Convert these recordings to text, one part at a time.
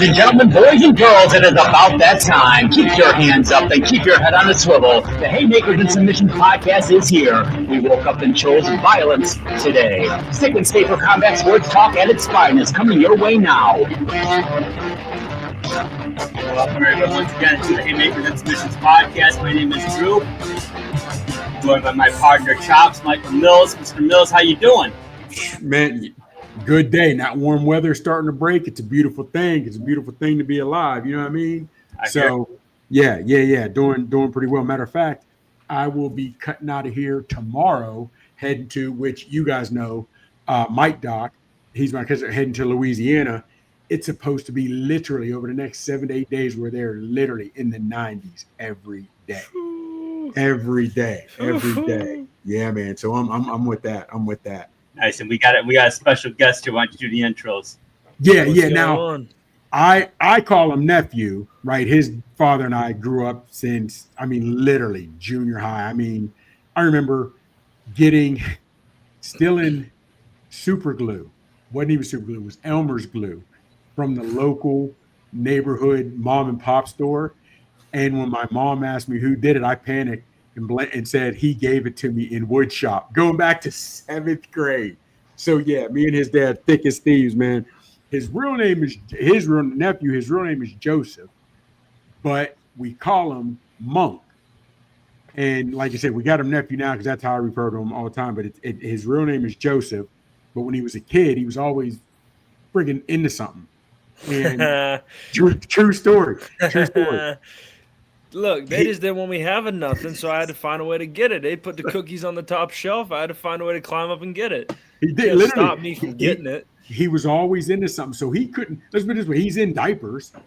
and gentlemen, boys and girls, it is about that time. Keep your hands up and keep your head on a swivel. The Haymakers and Submission podcast is here. We woke up and chose violence today. Stick and stay for combat sports talk at its finest. Coming your way now. Welcome everyone once again to the Haymakers and Submissions podcast. My name is Drew. Joined by my partner Chops, Michael Mills. Mr. Mills, how you doing? Man, good day. Not warm weather starting to break. It's a beautiful thing. It's a beautiful thing to be alive. You know what I mean? Yeah. Doing pretty well. Matter of fact, I will be cutting out of here tomorrow, heading to, which you guys know, Mike Doc. He's my cousin, heading to Louisiana. It's supposed to be literally over the next 7 to 8 days where they're literally in the 90s every day. Every day. Yeah, man. So I'm with that. Nice, and we got a special guest here. Why don't you do the intros? Yeah. Now, I call him nephew, right? His father and I grew up since, literally junior high. I remember stealing super glue. Wasn't even super glue. It was Elmer's glue from the local neighborhood mom and pop store. And when my mom asked me who did it, I panicked and said he gave it to me in wood shop, going back to 7th grade. So yeah, me and his dad, thick as thieves, man. His real name is Joseph, but we call him Monk. And like I said, we got him nephew now because that's how I refer to him all the time. But his real name is Joseph. But when he was a kid, he was always friggin' into something. And true story. Look, they just didn't want me having nothing, so I had to find a way to get it. They put the cookies on the top shelf. I had to find a way to climb up and get it. He did literally stop me from getting it. He was always into something, so he couldn't. Let's put it this way: he's in diapers. Oh,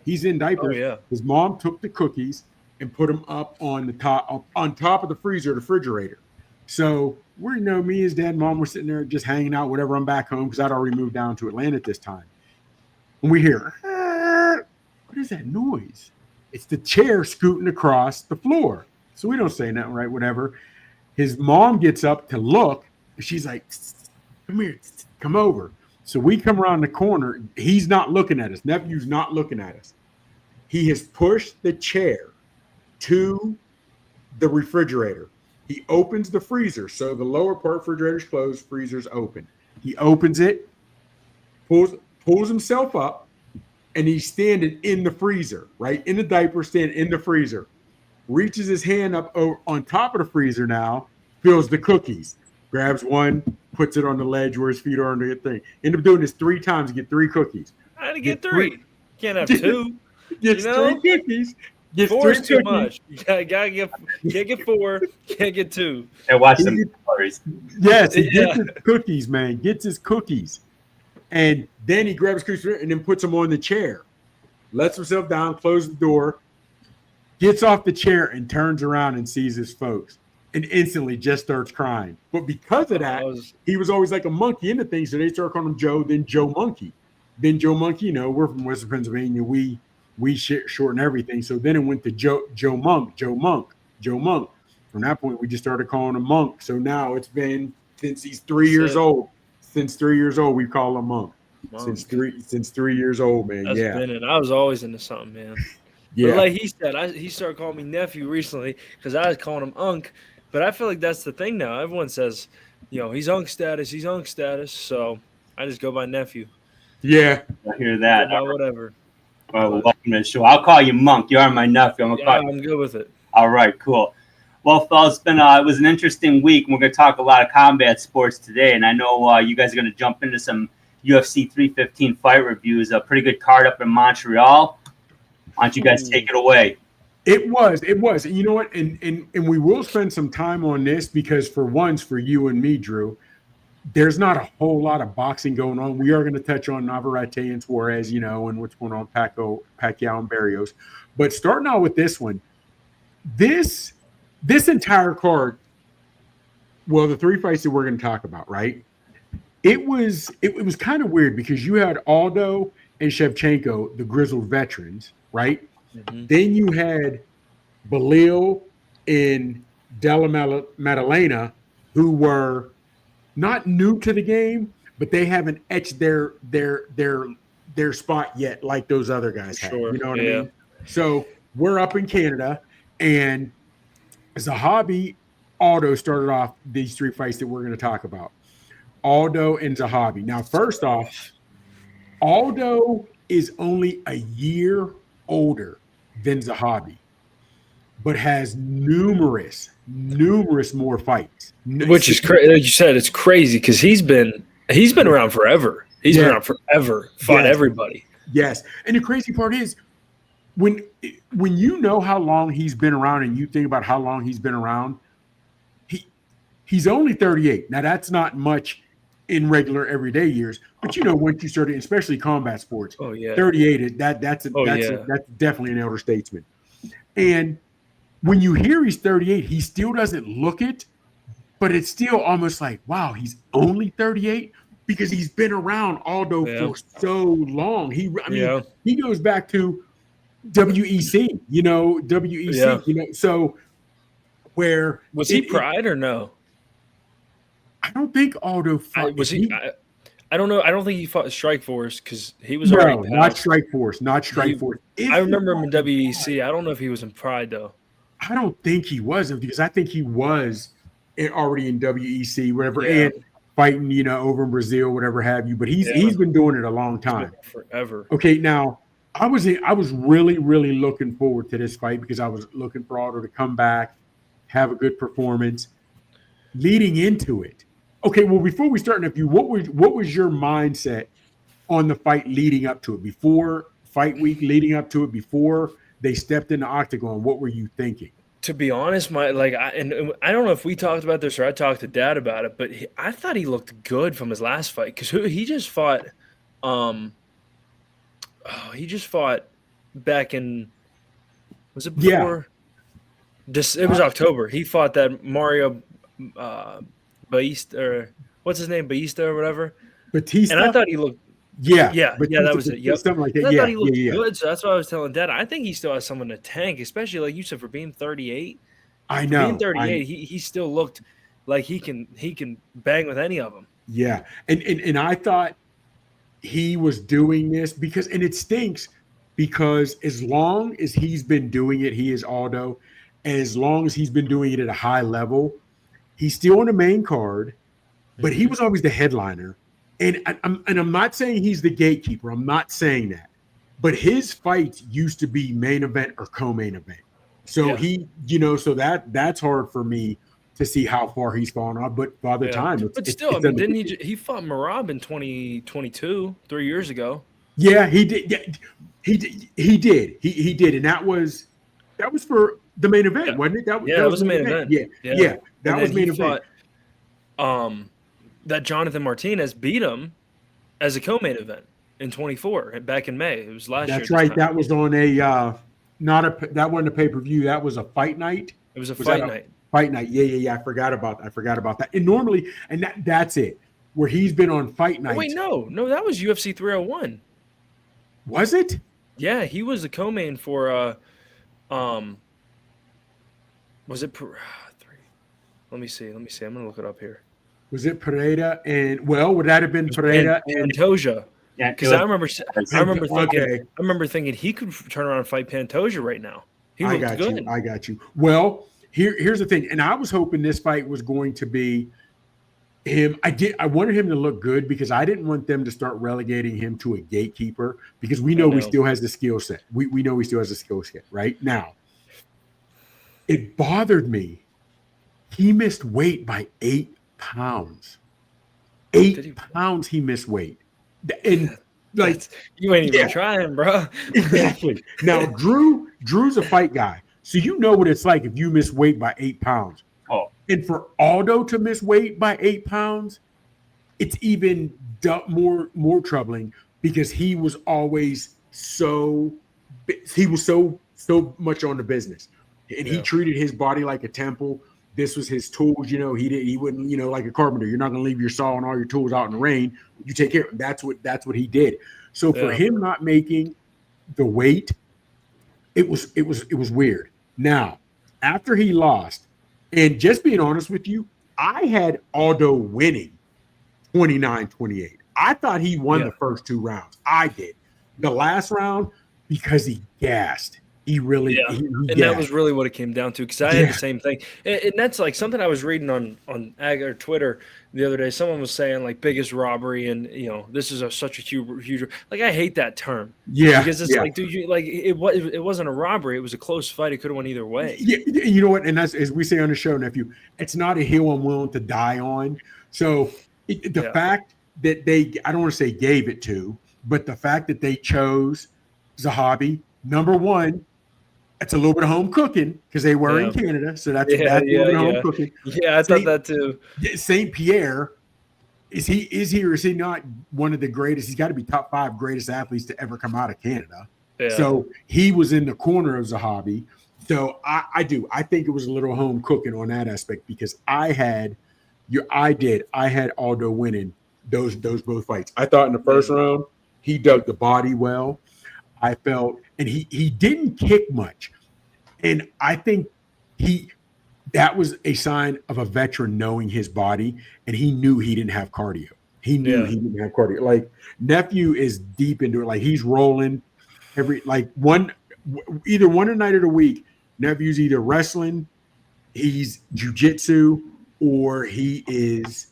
yeah. His mom took the cookies and put them up on top of the freezer, the refrigerator. So me, his dad, and mom were sitting there just hanging out. Whatever. I'm back home because I'd already moved down to Atlanta at this time. And we hear, what is that noise? It's the chair scooting across the floor. So we don't say nothing, right? Whatever. His mom gets up to look. And she's like, come here, come over. So we come around the corner. He's not looking at us. Nephew's not looking at us. He has pushed the chair to the refrigerator. He opens the freezer. So the lower part refrigerator's closed, freezer's open. He opens it, pulls himself up, and he's standing in the freezer, right? In the diaper, standing in the freezer. Reaches his hand up on top of the freezer now, fills the cookies, grabs one, puts it on the ledge where his feet are under the thing. End up doing this 3 times to get 3 cookies. I had to get 3. Can't have 2. Gets 3 cookies. Gets 4 is 3 too cookies. much. You can't get 4, can't get 2. And watch them stories. Yes, he gets his cookies, man. Gets his cookies. And then he grabs cookies and then puts them on the chair. Lets himself down, closes the door, gets off the chair and turns around and sees his folks and instantly just starts crying. But because of that, he was always like a monkey into things. So they start calling him Joe, then Joe Monkey. Then Joe Monkey, we're from Western Pennsylvania. We shorten everything. So then it went to Joe Monk. From that point, we just started calling him Monk. So now it's been since he's 3 years old. Since 3 years old, we call him Monk. Since 3 years old, man. That's been it. I was always into something, man. Yeah. But like he said, he started calling me nephew recently because I was calling him Unk. But I feel like that's the thing now. Everyone says, he's Unk status. So I just go by nephew. Yeah. I hear that. Whatever. Well, welcome to the show. I'll call you Monk. You are my nephew. I'm good with it. All right, cool. Well, fellas, it was an interesting week. We're going to talk a lot of combat sports today, and I know you guys are going to jump into some UFC 315 fight reviews. A pretty good card up in Montreal. Why don't you guys take it away? It was. And you know what? And we will spend some time on this because for you and me, Drew, there's not a whole lot of boxing going on. We are going to touch on Navarette and Suarez, and what's going on Pacquiao and Barrios. But starting out with this one, this entire card, well, the 3 fights that we're going to talk about, right? It was kind of weird because you had Aldo and Schevchenko, the grizzled veterans, right? Mm-hmm. Then you had Belal and Della Maddalena, who were not new to the game, but they haven't etched their their spot yet like those other guys have. Sure. You know what I mean? So we're up in Canada, and Zahabi, Aldo started off these 3 fights that we're going to talk about. Aldo and Zahabi. Now, first off, Aldo is only a year older than Zahabi, but has numerous more fights. Which is crazy. Like you said, it's crazy because he's been around forever. He's been around forever, fought everybody. Yes. And the crazy part is when you know how long he's been around and you think about how long he's been around, he's only 38. Now, that's not much in regular everyday years, but once you start, especially combat sports, 38, that's definitely an elder statesman. And when you hear he's 38, he still doesn't look it, but it's still almost like, wow, he's only 38 because he's been around Aldo for so long. He goes back to WEC, so where was he Pride or no? I don't think Aldo fought. I don't know. I don't think he fought Strikeforce because he was already not Strikeforce. I remember him in WEC. I don't know if he was in Pride though. I don't think he wasn't because I think he was already in WEC, whatever, and fighting, over in Brazil, whatever have you. But he's been doing it a long time, forever. Okay, now I was really looking forward to this fight because I was looking for Aldo to come back, have a good performance. Leading into it, okay. Well, before we start, Nephew, what was your mindset on the fight leading up to it? Before fight week, leading up to it, before they stepped in the octagon, what were you thinking? To be honest, I don't know if we talked about this or I talked to Dad about it, but I thought he looked good from his last fight because he just fought. He just fought back in. Was it before? It was October. He fought that Mario Baista, or what's his name, Baista or whatever. Batista. And I thought he looked. Batista, that was it. Yep. Something like that. I thought he looked good, so that's what I was telling Dad. I think he still has someone to tank, especially like you said, for being 38. I know. Being 38, he still looked like he can bang with any of them. Yeah, and I thought he was doing this because, and it stinks because as long as he's been doing it, he is Aldo, and as long as he's been doing it at a high level, he's still on the main card, but he was always the headliner. And I'm not saying he's the gatekeeper. I'm not saying that. But his fights used to be main event or co-main event. So so that's hard for me to see how far he's fallen off. But by the time, didn't he fought Marab in 2022, 3 years ago? Yeah, he did. Yeah, he did. He did, and that was for the main event, wasn't it? That was the main event. Yeah, that was main event. That Jonathan Martinez beat him as a co-main event in 24 back in May. It was last year. That's right. That was on that wasn't a pay-per-view. That was a fight night. It was a fight night. Fight night. Yeah. I forgot about that. And normally, that's it. Where he's been on fight night. Wait, no, that was UFC 301. Was it? Yeah, he was a co-main for was it Let me see. I'm gonna look it up here. Was it Pereira would that have been Pereira and Pantoja? Yeah, because I remember thinking he could turn around and fight Pantoja right now. I got you. Well, here's the thing, and I was hoping this fight was going to be him. I wanted him to look good because I didn't want them to start relegating him to a gatekeeper because we know he still has the skill set. We know he still has the skill set right now. It bothered me. He missed weight by 8 pounds. 8 pounds he missed weight. And you ain't even trying, bro. Exactly. Now Drew's a fight guy. So you know what it's like if you miss weight by 8 pounds. Oh. And for Aldo to miss weight by 8 pounds, it's even more troubling because he was always so much on the business. And he treated his body like a temple. This was his tools, he wouldn't, like a carpenter. You're not going to leave your saw and all your tools out in the rain. You take care of it. That's what he did. So for him not making the weight, it was weird. Now, after he lost, and just being honest with you, I had Aldo winning 29-28. I thought he won the first 2 rounds. I did. the last round because he gassed. He really, he and gassed. that was really what it came down to, because I had the same thing, and that's like something I was reading on Ag or Twitter the other day. Someone was saying like biggest robbery, and this is such a huge. Like, I hate that term, because it's like, dude, it wasn't a robbery; it was a close fight. It could have went either way. Yeah, you know what? And that's, as we say on the show, nephew, it's not a hill I'm willing to die on. So the fact that I don't want to say gave it to, but the fact that they chose Zahabi, number one. It's a little bit of home cooking because they were in Canada, so that's a little bit of home cooking. Yeah, I thought that too. St. Pierre, is he or is he not one of the greatest? He's got to be top 5 greatest athletes to ever come out of Canada. Yeah. So he was in the corner of Zahabi. So I think it was a little home cooking on that aspect, because I had Aldo winning those both fights. I thought in the first round he dug the body well. I felt, and he didn't kick much. And I think that was a sign of a veteran knowing his body, and he knew he didn't have cardio. He knew he didn't have cardio. Like, nephew is deep into it. Like, he's rolling either one night of the week. Nephew's either wrestling, he's jiu-jitsu, or he is,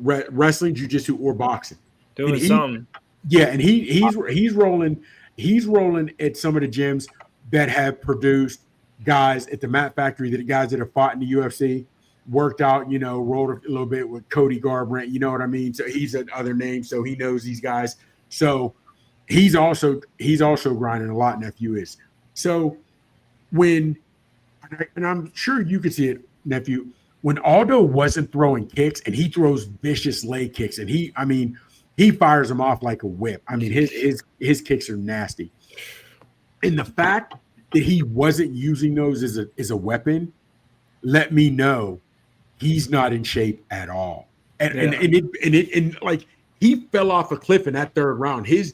wrestling, jiu-jitsu, or boxing. Doing something. Yeah, and he's rolling. He's rolling at some of the gyms that have produced guys at the Mat Factory, guys that have fought in the UFC, worked out, rolled a little bit with Cody Garbrandt, you know what I mean? So he's another name, so he knows these guys. So he's also grinding a lot, nephew is. So and I'm sure you could see it, nephew, when Aldo wasn't throwing kicks, and he throws vicious leg kicks, and he fires them off like a whip. I mean, his kicks are nasty. And the fact that he wasn't using those as a weapon let me know he's not in shape at all. And like, he fell off a cliff in that third round. His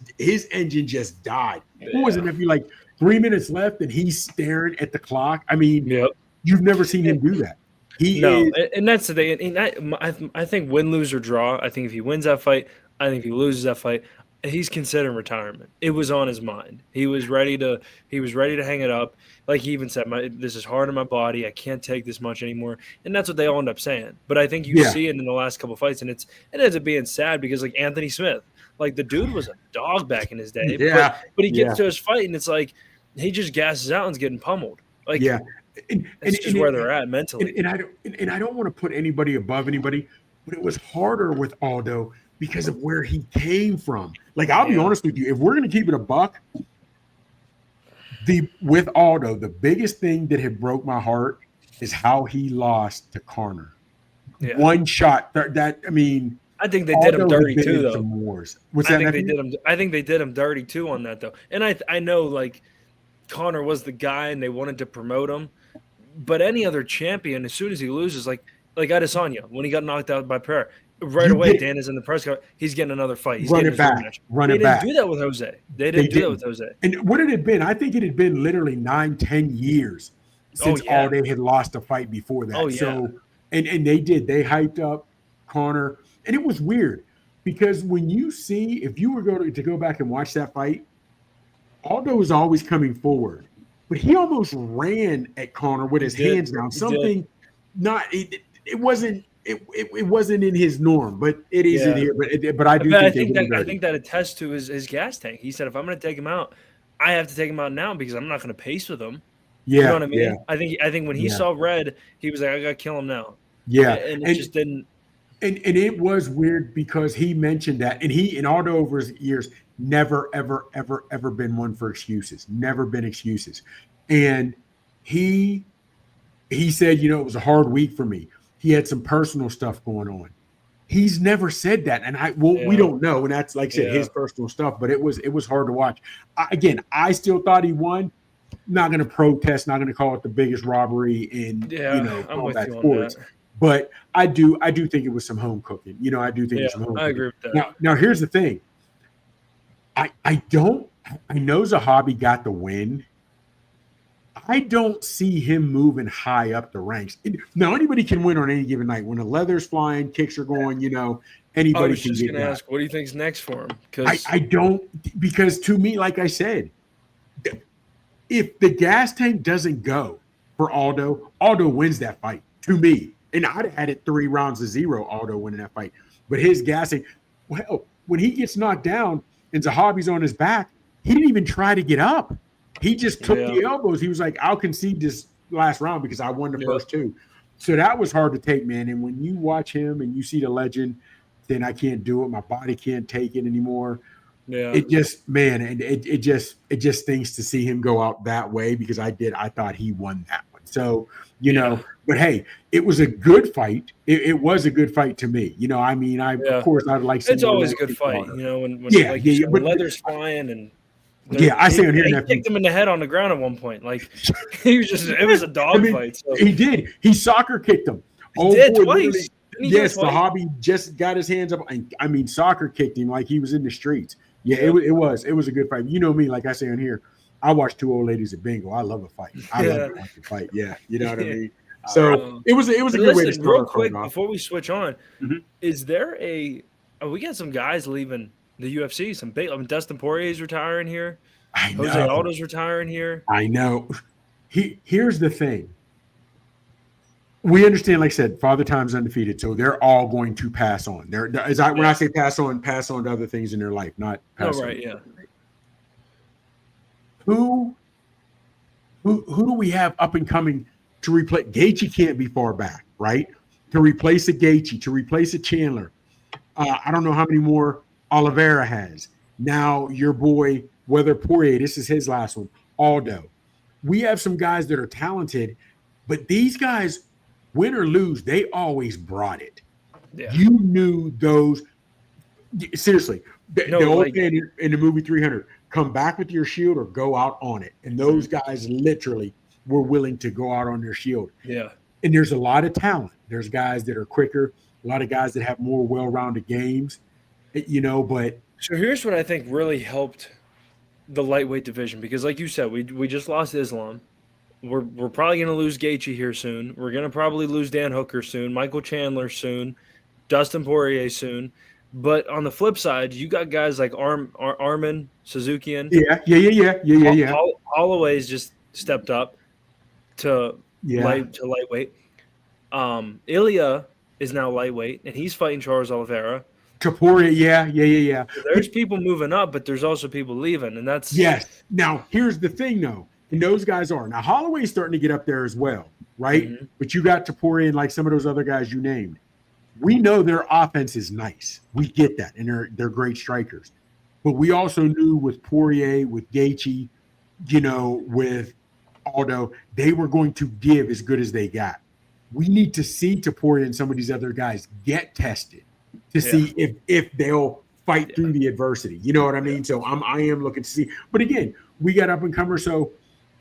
engine just died. What was it? If you like 3 minutes left and he's staring at the clock. I mean, you've never seen him do that. And that's the thing. And I think win, lose, or draw. I think if he wins that fight, I think if he loses that fight, he's considering retirement. It was on his mind. He was ready to hang it up. Like, he even said, this is hard on my body. I can't take this much anymore. And that's what they all end up saying. But I think you see it in the last couple of fights, and it ends up being sad, because like Anthony Smith, like, the dude was a dog back in his day. Yeah. But he gets to his fight, and it's like he just gasses out and's getting pummeled. Like, it's just where they're at mentally. And I don't want to put anybody above anybody, but it was harder with Aldo because of where he came from. Like, I'll be honest with you, if we're going to keep it a buck, with Aldo, the biggest thing that had broke my heart is how he lost to Conor. Yeah. One shot. I think they did him dirty too, though. I think they did him dirty too on that, though. And I know, like, Conor was the guy, and they wanted to promote him. But any other champion, as soon as he loses, like Adesanya, when he got knocked out by Pereira, right away, Dan is in the press car. He's getting another fight. He's run it back. They didn't do that with Jose. They didn't do that with Jose. And what had it been? I think it had been literally 9-10 years since Aldo had lost a fight before that. So, and they did. They hyped up Conor. And it was weird, because when you see, if you were going to go back and watch that fight, Aldo was always coming forward, but he almost ran at Conor with his hands down. Something it wasn't in his norm, but it is in here. But I think that attests to his gas tank. He said, if I'm going to take him out, I have to take him out now, because I'm not going to pace with him. Yeah, you know what I mean? Yeah. I think when he saw red, he was like, I got to kill him now. Yeah, and it just didn't. And it was weird, because he mentioned that, and Aldo over his years never, ever, ever, ever been one for excuses. Never been excuses. And he said, it was a hard week for me. He had some personal stuff going on. He's never said that, and we don't know. And that's, like I said, his personal stuff. But it was hard to watch. I still thought he won. Not going to protest. Not going to call it the biggest robbery in combat sports. But I do think it was some home cooking. I do think it was some home cooking. I agree with that. Now here's the thing. I know Zahabi got the win. I don't see him moving high up the ranks. Now, anybody can win on any given night. When the leather's flying, kicks are going, anybody was can just get going to got. ask, what do you think's next for him? Because I don't, because to me, like I said, if the gas tank doesn't go for Aldo, Aldo wins that fight to me. And I'd have had it 3-0, Aldo winning that fight. But his gassing, well, when he gets knocked down and Zahabi's on his back, he didn't even try to get up. He just took the elbows. He was like, I'll concede this last round because I won the first two. So that was hard to take, man. And when you watch him and you see the legend, then I can't do it. My body can't take it anymore. Yeah. It just, man, and it just stinks to see him go out that way because I thought he won that one. So, you know, but hey, it was a good fight. It was a good fight to me. You know, I mean, of course I'd like some. It's always a good fight, you know, when but leather's flying and I say on here, he kicked him in the head on the ground at one point. Like he was just, it was a dog fight. So. He did. He soccer kicked him. He did twice. Yes, Zahabi just got his hands up. I mean, soccer kicked him like he was in the streets. Yeah, it was a good fight. You know me, like I say on here, I watch two old ladies at bingo. I love a fight. I love to watch a fight. Yeah, you know what I mean. So it was a good way to start. Real quick before we switch on, is there we got some guys leaving the UFC? Some big. I mean, Dustin Poirier's retiring here. I know. Jose Aldo's retiring here. I know. Here's the thing. We understand, like I said, Father Time's undefeated, so they're all going to pass on. When I say pass on to other things in their life, not pass on. Yeah. Who do we have up and coming to replace? Gaethje can't be far back, right? To replace a Gaethje, to replace a Chandler. I don't know how many more Oliveira has. Now your boy, whether Poirier, this is his last one, Aldo. We have some guys that are talented, but these guys, win or lose, they always brought it. Yeah. You knew those. Seriously, the old man in the movie 300, come back with your shield or go out on it. And those guys literally were willing to go out on their shield. Yeah. And there's a lot of talent. There's guys that are quicker, a lot of guys that have more well-rounded games, you know, but. So here's what I think really helped the lightweight division, because like you said, we just lost Islam. We're probably going to lose Gaethje here soon. We're going to probably lose Dan Hooker soon, Michael Chandler soon, Dustin Poirier soon. But on the flip side, you got guys like Arman, Suzukian. Yeah. Holloway's just stepped up to lightweight. Ilya is now lightweight, and he's fighting Charles Oliveira. Poirier, yeah. So there's people moving up, but there's also people leaving, and that's Now, here's the thing, though. And those guys are. Now, Holloway's starting to get up there as well, right? Mm-hmm. But you got Poirier and like some of those other guys you named. We know their offense is nice. We get that, and they're great strikers. But we also knew with Poirier, with Gaethje, you know, with Aldo, they were going to give as good as they got. We need to see Poirier and some of these other guys get tested to see if they'll fight through the adversity. You know what I mean? So I am looking to see. But again, we got up and comers, so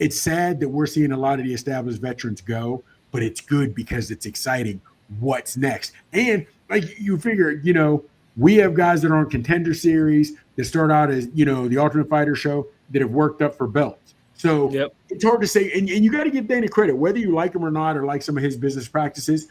it's sad that we're seeing a lot of the established veterans go, but it's good because it's exciting. What's next? And like you figure, you know, we have guys that are on Contender Series that start out as, you know, the Ultimate Fighter show that have worked up for belts. So it's hard to say. And you got to give Dana credit, whether you like him or not, or like some of his business practices.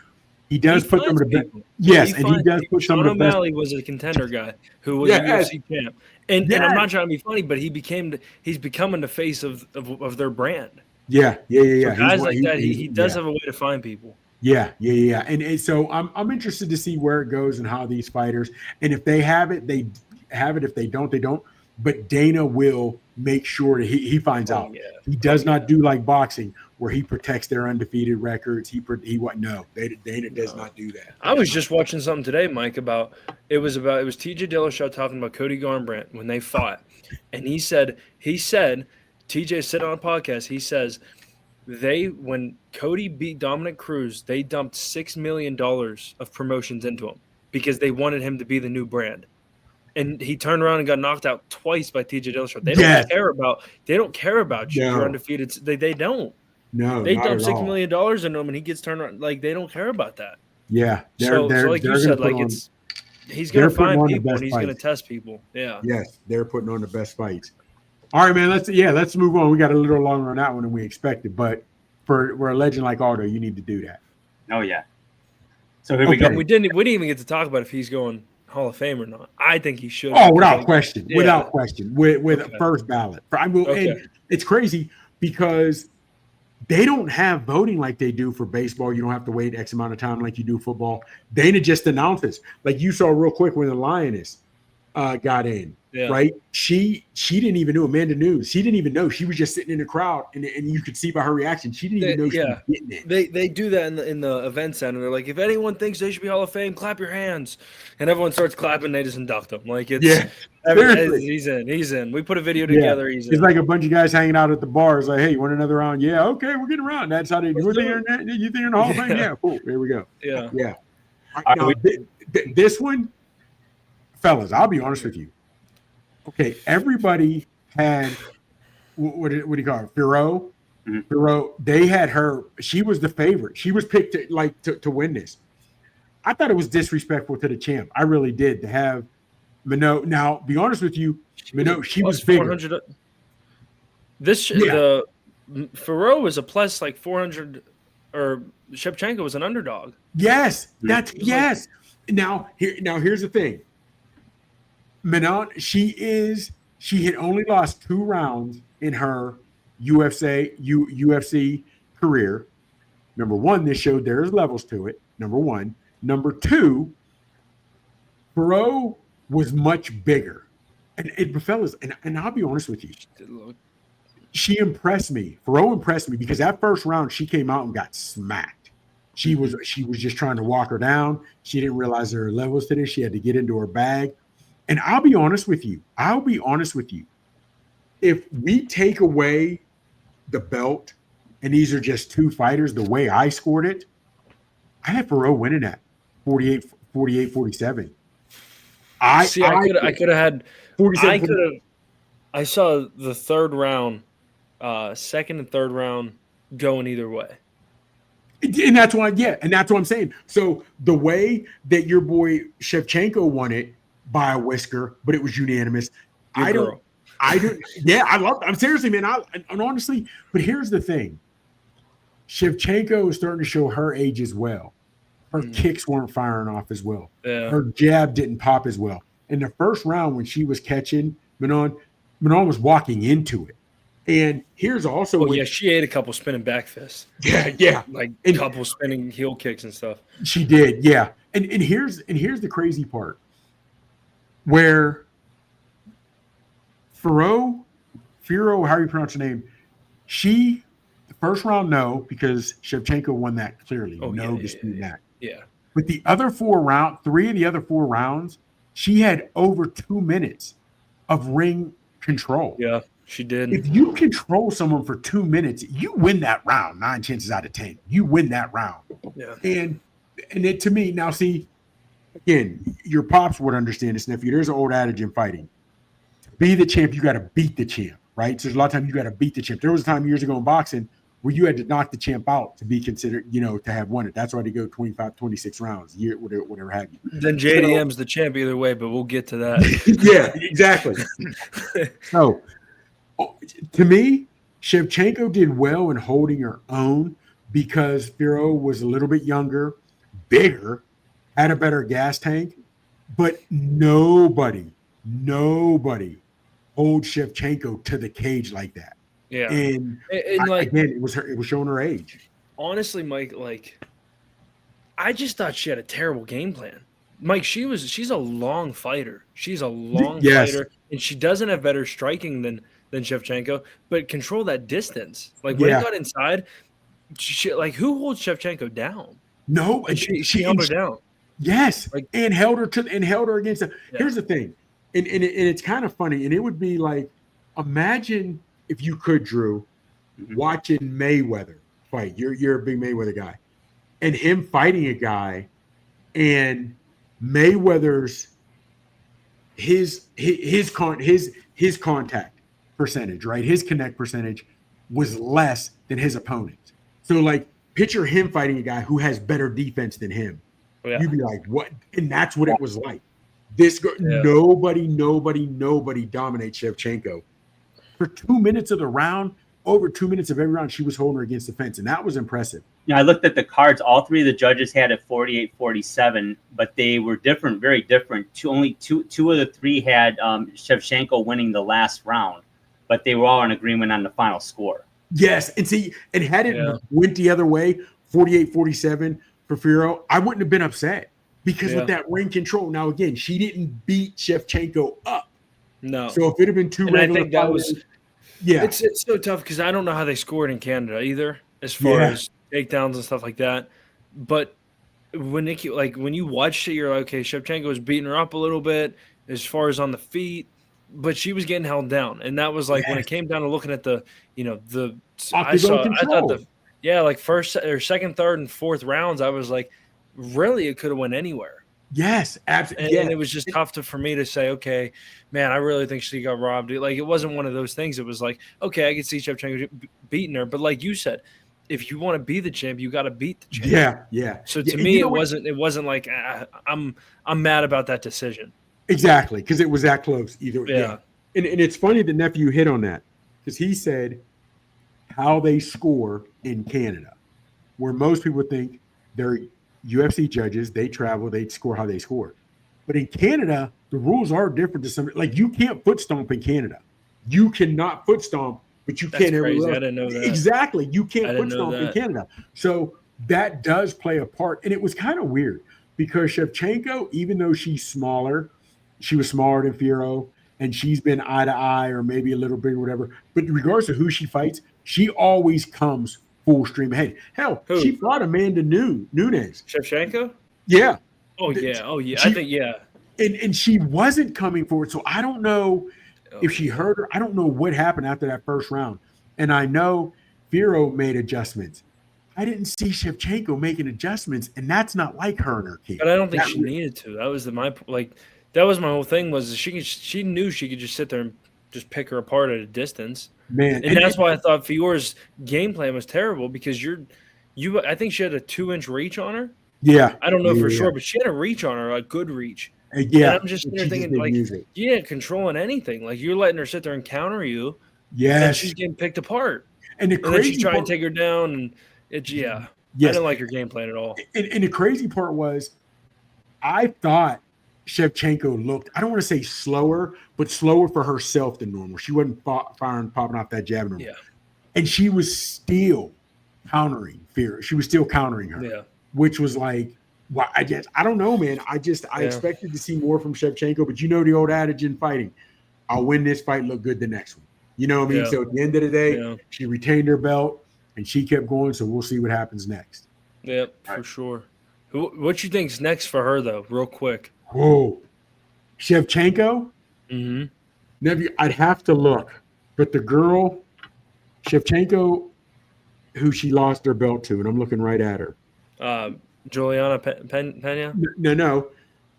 He does put some of the best. Yes, and he does put some of the best. O'Malley was a Contender guy who was a UFC champ. And I'm not trying to be funny, but he's becoming the face of their brand. Yeah. So guys like that, he does have a way to find people. Yeah. And so I'm interested to see where it goes and how these fighters, and if they have it, they have it. If they don't, they don't. But Dana will make sure that he finds out. Yeah. He does not do like boxing where he protects their undefeated records. Dana does not do that. I was just watching something today, Mike, about it was TJ Dillashaw talking about Cody Garbrandt when they fought. And he said TJ said on a podcast, he says when Cody beat Dominic Cruz, they dumped $6 million of promotions into him because they wanted him to be the new brand. And he turned around and got knocked out twice by TJ Dillashaw. They don't care about you. No. You're undefeated. They don't. No, they dumped $6 million into him, and he gets turned around. Like, they don't care about that. Yeah. So like you said, like he's going to find people and he's going to test people. Yeah. Yes, they're putting on the best fights. All right, man. Let's move on. We got a little longer on that one than we expected, but for a legend like Aldo, you need to do that. Oh yeah. So here we go. We didn't even get to talk about if he's going Hall of Fame or not. I think he should. Oh, without question. Yeah. Without question. With Okay. first ballot. And it's crazy because they don't have voting like they do for baseball. You don't have to wait X amount of time like you do football. Dana just announced this. Like you saw real quick when the Lioness got in, right? She didn't even know. Amanda knew. She didn't even know. She was just sitting in the crowd, and you could see by her reaction. She didn't even know she was getting it. They do that in the event center. They're like, if anyone thinks they should be Hall of Fame, clap your hands, and everyone starts clapping. They just induct them. Like it's he's in. We put a video together. He's in. It's like a bunch of guys hanging out at the bar. It's like, hey, you want another round? Yeah, okay, we're getting around. That's how they do. You think you're in the Hall of Fame? Yeah, cool. Here we go. Yeah. Now, this one. Fellas, I'll be honest with you. Okay, everybody had what do you call it? Fiorot. Mm-hmm. Fiorot. They had her. She was the favorite. She was picked to win this. I thought it was disrespectful to the champ. I really did to have Manon. Now, be honest with you, Manon. She was bigger. The Fiorot was a plus like 400, or Schevchenko was an underdog. Yes, yes. Now here's the thing. Manon, she had only lost 2 rounds in her UFC career. Number one, this showed there's levels to it. Number one. Number two, Fiorot was much bigger. And fellas, and I'll be honest with you, she impressed me. Fiorot impressed me because that first round she came out and got smacked. She was just trying to walk her down. She didn't realize there were levels to this. She had to get into her bag. And I'll be honest with you. If we take away the belt and these are just 2 fighters, the way I scored it, I had Fiorot winning that 48-47. I could have had 47. I saw the third round, second and third round going either way. And that's why, and that's what I'm saying. So the way that your boy Schevchenko won it by a whisker, but it was unanimous. I don't. Yeah, I'm seriously, man. And honestly, but here's the thing. Shevchenko is starting to show her age as well. Her kicks weren't firing off as well. Yeah. Her jab didn't pop as well. In the first round, when she was catching Manon was walking into it. And here's also she ate a couple spinning back fists. Yeah. Like a couple spinning heel kicks and stuff. She did, yeah. And here's the crazy part. Where Fiorot, how you pronounce her name, the first round, no, because Schevchenko won that clearly. Dispute that. Yeah. But the other 3 of the other 4 rounds, she had over 2 minutes of ring control. Yeah, she did. If you control someone for 2 minutes, you win that round 9 chances out of 10. You win that round. Yeah. And it, to me, now see, again, your pops would understand this, nephew. There's an old adage in fighting. To be the champ, you got to beat the champ, right? So there's a lot of times you got to beat the champ. There was a time years ago in boxing where you had to knock the champ out to be considered, to have won it. That's why they go 25, 26 rounds, whatever have you. Then JDM's the champ either way, but we'll get to that. Yeah, exactly. So, to me, Schevchenko did well in holding her own because Fiorot was a little bit younger, bigger, had a better gas tank, but nobody holds Schevchenko to the cage like that. Yeah, and again, it was showing her age. Honestly, Mike, I just thought she had a terrible game plan. Mike, she's a long fighter. She's a long fighter, and she doesn't have better striking than Schevchenko, but control that distance. When it got inside, who holds Schevchenko down? No, and she held her down. Yes, and held her against her. Yeah. Here's the thing, and it's kind of funny, and it would be like, imagine if you could, Drew, watching Mayweather fight. You're a big Mayweather guy, and him fighting a guy, and Mayweather's his contact percentage, right? His connect percentage was less than his opponent's. So picture him fighting a guy who has better defense than him. Yeah. You'd be like, what? And that's what it was like. This girl, nobody dominates Schevchenko. For 2 minutes of the round, over 2 minutes of every round, she was holding her against the fence, and that was impressive. I looked at the cards. All three of the judges had it 48-47, but they were different, very different. Only two of the three had Schevchenko winning the last round, but they were all in agreement on the final score. Yes, and see, and had it went the other way, 48-47 for Fiorot, I wouldn't have been upset because with that ring control. Now, again, she didn't beat Schevchenko up. No. So if it had been two regular, I think that was it's so tough because I don't know how they scored in Canada either, as far as takedowns and stuff like that. But when you watched it, you're like, okay, Shevchenko was beating her up a little bit as far as on the feet, but she was getting held down, and that was like when it came down to looking at the first or second, third, and fourth rounds, I was like, really, it could have went anywhere. Yes, absolutely. And it was just tough for me to say, okay, man, I really think she got robbed. Like, it wasn't one of those things. It was like, okay, I could see Shevchenko beating her, but like you said, if you want to be the champ, you got to beat the champ. Yeah. So to me, it wasn't like I'm mad about that decision. Exactly, because it was that close either. Yeah. And it's funny the nephew hit on that because he said how they score in Canada, where most people think they're UFC judges, they travel, they score how they score. But in Canada, the rules are different to some. Like, you can't foot stomp in Canada. You cannot foot stomp, but you can't everywhere else. I didn't know that. Exactly. You can't foot stomp in Canada. So that does play a part. And it was kind of weird because Schevchenko, even though she's smaller, she was smaller than Fiorot, and she's been eye to eye or maybe a little bigger, whatever. But regardless of who she fights, she always comes full stream ahead. Hell, she fought Amanda Nunes. Shevchenko? Yeah. Oh, yeah. I think, And she wasn't coming forward. So I don't know if she hurt her. I don't know what happened after that first round. And I know Fiorot made adjustments. I didn't see Shevchenko making adjustments, and that's not like her and her kid. But I don't think she needed to. That was that was my whole thing was she knew she could just sit there and just pick her apart at a distance. Man, and that's why I thought Fior's game plan was terrible because I think she had a 2-inch reach on her. Yeah, I don't know for sure, but she had a reach on her, a good reach. Yeah, and I'm just thinking like, you ain't controlling anything. Like, you're letting her sit there and counter you. Yes, and she's getting picked apart. And then she tried to take her down, and I didn't like her game plan at all. And the crazy part was, I thought Shevchenko looked, I don't want to say slower, but slower for herself than normal. She wasn't popping off that jab normal. Yeah. And she was still countering Fiorot. She was still countering her, which was like, well, I don't know, man. I expected to see more from Shevchenko, but you know the old adage in fighting, I'll win this fight, look good the next one. You know what I mean? So at the end of the day, she retained her belt and she kept going. So we'll see what happens next. Yep, for sure. What you think's next for her, though, real quick? Whoa. Shevchenko? Mm-hmm. Never, I'd have to look. But the girl, Shevchenko, who she lost her belt to, and I'm looking right at her. Juliana Pena? No.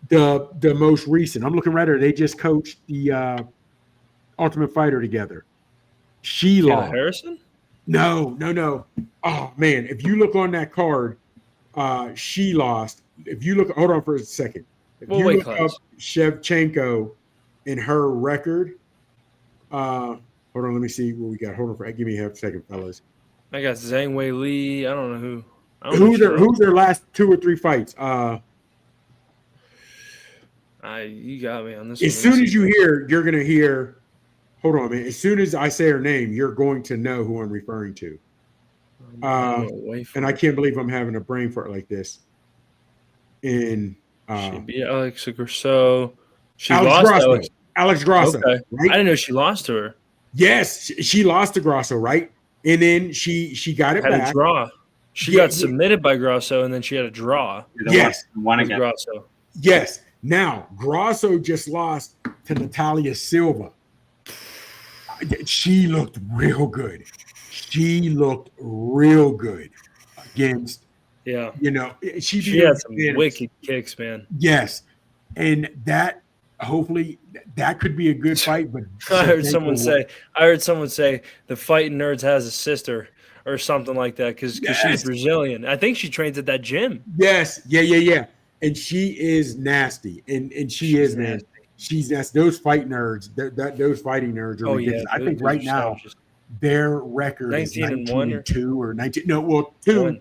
The most recent. I'm looking right at her. They just coached the Ultimate Fighter together. She lost. Harrison? No. Oh, man. If you look on that card, she lost. If you look, hold on for a second. If you look up Shevchenko in her record, hold on, let me see what we got. Hold on, give me half a second, fellas. I got Zhang Wei Li. I don't know who. Who's their last 2 or 3 fights? You got me on this. As soon as you're gonna hear. Hold on, man. As soon as I say her name, you're going to know who I'm referring to. And I can't believe I'm having a brain fart like this. She beat Alex Grasso. Alex Grasso. Okay. Right? I didn't know she lost to her. Yes, she lost to Grasso, right? And then she got it back. A draw. She got submitted by Grasso, and then she had a draw. Yes. One against Grasso. Yes. Now, Grasso just lost to Natalia Silva. She looked real good. Against, she had some wicked kicks, man. Yes. And that, hopefully, that could be a good fight. But I heard someone say the Fighting Nerds has a sister or something like that because she's Brazilian. I think she trains at that gym. Yes. Yeah. And she is nasty. And she is nasty. She's nasty. Those fight nerds, those fighting nerds are ridiculous. I think right now, their record is 19-2 or 19. No, well, two.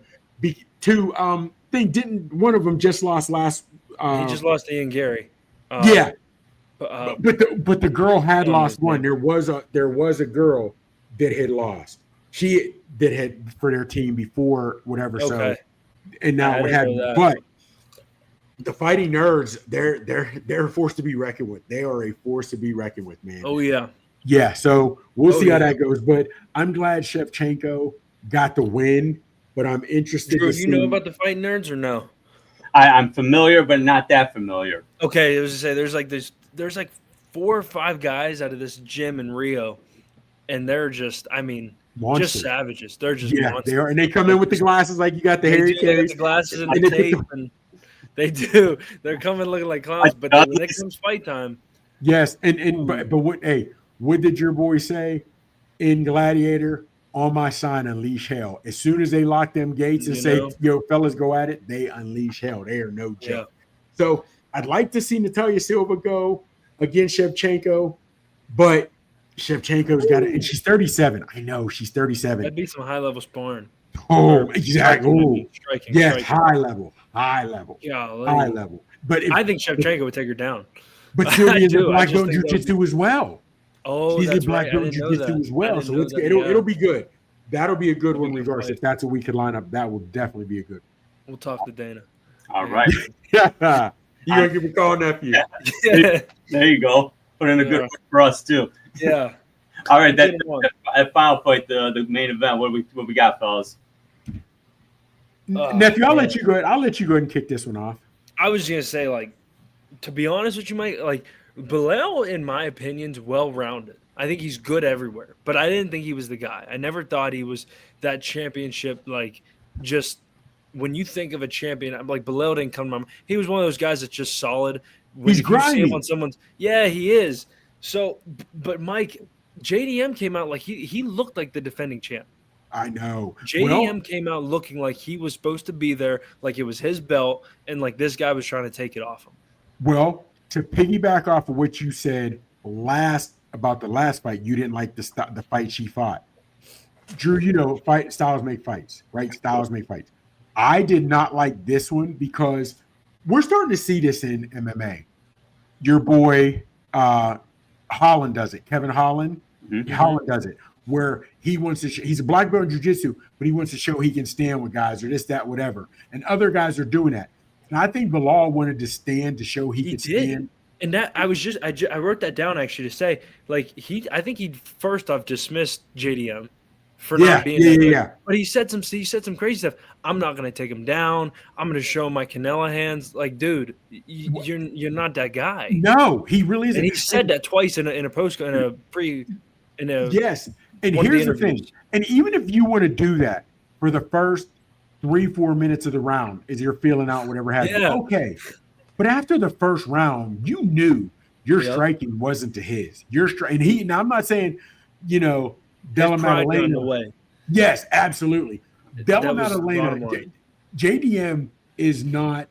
Didn't one of them just lost last? He just lost to Ian Gary. Yeah, but the girl had lost one. There was a girl that had lost. She that had for their team before whatever. Okay. So and now what happened? But the Fighting Nerds, they're a force to be reckoned with. They are a force to be reckoned with, man. Oh yeah. Yeah, so we'll see how that goes. But I'm glad Schevchenko got the win. But I'm interested. Drew, you know about the Fighting Nerds or no? I'm familiar, but not that familiar. Okay, I was to say there's like 4 or 5 guys out of this gym in Rio, and they're just monsters. Just savages. They're just monsters. They are, and they come in with the glasses like you got the Harry Carey. The glasses and the tape, and they do. They're coming looking like clowns, but when it comes fight time, yes. But what did your boy say in Gladiator? On my sign, unleash hell. As soon as they lock them gates and say, "Yo, fellas, go at it," they unleash hell. They are no joke. Yeah. So I'd like to see Natalia Silva go against Schevchenko, but Shevchenko's got it, and she's 37. I know she's 37. That'd be some high level sparring. Oh, exactly. Striking. High level. Yeah, high level. But I think Shevchenko would take her down. But Sylvia's a black belt in jiu-jitsu as well. Oh, she's that's a black belt in jiu-jitsu as well. So it'll be good. That'll be a good one, regardless. If that's what we could line up, that will definitely be a good one. We'll talk to Dana. All right. Yeah. You gonna give a call, nephew? There you go. Put in a good one for us too. Yeah. All right. That final fight, the main event. What we got, fellas? Nephew, I'll let you go ahead. I'll let you go ahead and kick this one off. I was gonna say, to be honest with you, Mike, Belal, in my opinion, is well-rounded. I think he's good everywhere, but I didn't think he was the guy. I never thought he was that championship. Just when you think of a champion, Belal didn't come to my mind. He was one of those guys that's just solid. When he's grinding. You see him on someone's, yeah, he is. So, but Mike, JDM came out he looked like the defending champ. I know. JDM came out looking like he was supposed to be there, like it was his belt, and this guy was trying to take it off him. Well, to piggyback off of what you said about the last fight, you didn't like the fight she fought. Drew, styles make fights, right? Styles make fights. I did not like this one because we're starting to see this in MMA. Your boy Holland does it. Kevin Holland. Mm-hmm. Holland does it. Where he wants to he's a black belt in jiu-jitsu, but he wants to show he can stand with guys or this, that, whatever. And other guys are doing that. And I think Belal wanted to stand to show he could stand. And that I wrote that down actually to say, I think he first off dismissed JDM for not being there. But he said some crazy stuff. I'm not gonna take him down. I'm gonna show him my Canelo hands. Dude, you're not that guy. No, he really isn't. And he said that twice in a post yes. And here's the thing. And even if you want to do that for the first 3-4 minutes of the round, as you're feeling out whatever happens, okay. But after the first round, you knew your striking wasn't to his. Now I'm not saying, Della Maddalena. Yes, absolutely. Della Maddalena. JDM is not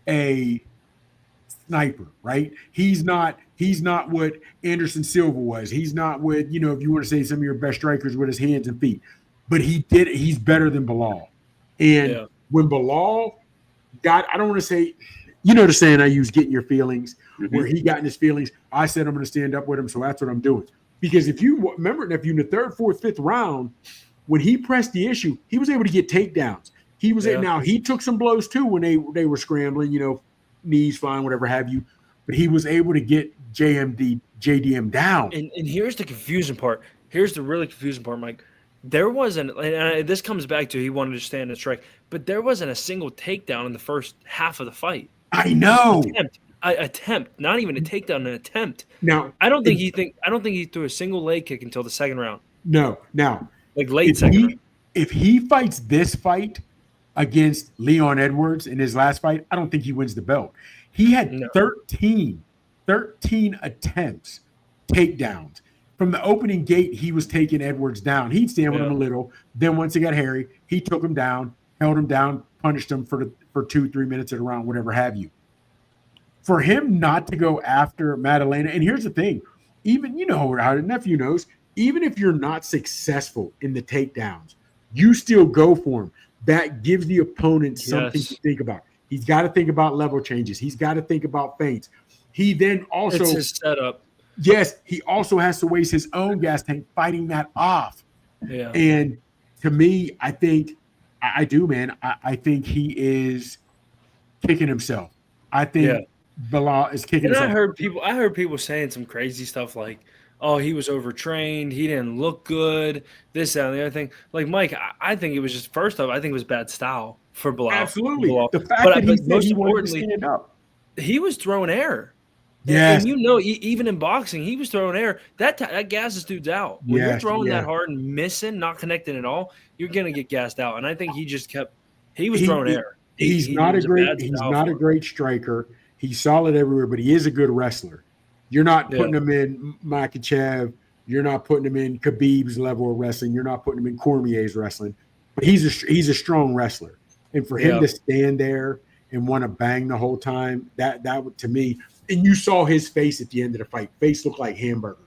a sniper, right? He's not what Anderson Silva was. He's not what, if you want to say some of your best strikers with his hands and feet. But he's better than Belal. And when Belal got, I don't want to say, the saying I use, get in your feelings, where he got in his feelings, I said I'm going to stand up with him, so that's what I'm doing. Because if you remember, if you in the 3rd, 4th, 5th round, when he pressed the issue, he was able to get takedowns. He was now he took some blows too when they were scrambling, knees flying, whatever have you. But he was able to get JDM down. And here's the confusing part. Here's the really confusing part, Mike. There wasn't, and this comes back to he wanted to stand and strike, but there wasn't a single takedown in the first half of the fight. I know. Attempt, not even a takedown, an attempt. Now, I don't think he threw a single leg kick until the 2nd round. No. Now, late second round. If he fights this fight against Leon Edwards in his last fight, I don't think he wins the belt. He had 13 attempts, takedowns. From the opening gate, he was taking Edwards down. He'd stand with him a little. Then once it got hairy, he took him down, held him down, punished him for 2-3 minutes at a round, whatever have you. For him not to go after Maddalena, and here's the thing, even how the nephew knows, even if you're not successful in the takedowns, you still go for him. That gives the opponent something to think about. He's got to think about level changes. He's got to think about feints. He then also it's his setup. Yes, he also has to waste his own gas tank fighting that off. Yeah. And to me, I think I do, man. I think he is kicking himself. I think Belal is kicking himself. I heard people saying some crazy stuff like, oh, he was overtrained, he didn't look good, this, that, and the other thing. Like, Mike, I think it was just, first off, I think it was bad style for Belal. Absolutely. Belal. The fact that he said he wanted to stand up. He was throwing air. Yes. And even in boxing, he was throwing air. That gasses dudes out. When you're throwing that hard and missing, not connecting at all, you're going to get gassed out. And I think he just was throwing air. He's not a great striker. He's solid everywhere, but he is a good wrestler. You're not putting him in Makhachev. You're not putting him in Khabib's level of wrestling. You're not putting him in Cormier's wrestling. But he's a strong wrestler. And for him to stand there and want to bang the whole time, that would, to me, and you saw his face at the end of the fight. Face looked like hamburger.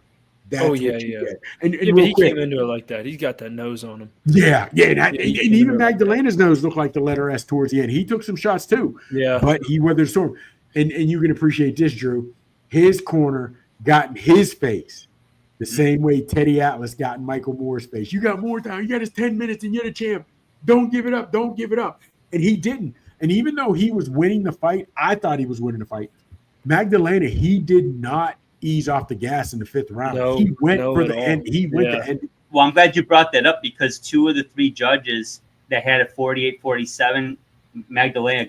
That's what you get. And but he came into it like that. He's got that nose on him. Yeah. And even Maddalena's nose looked like the letter S towards the end. He took some shots too. Yeah. But he weathered the storm. And you can appreciate this, Drew. His corner got in his face the same way Teddy Atlas got in Michael Moore's face. You got more time. You got his 10 minutes and you're the champ. Don't give it up. Don't give it up. And he didn't. And even though he was winning the fight, I thought he was winning the fight. Maddalena, he did not ease off the gas in the 5th round. He went for the end. He went to end. Well, I'm glad you brought that up because 2 of the 3 judges that had a 48-47, Maddalena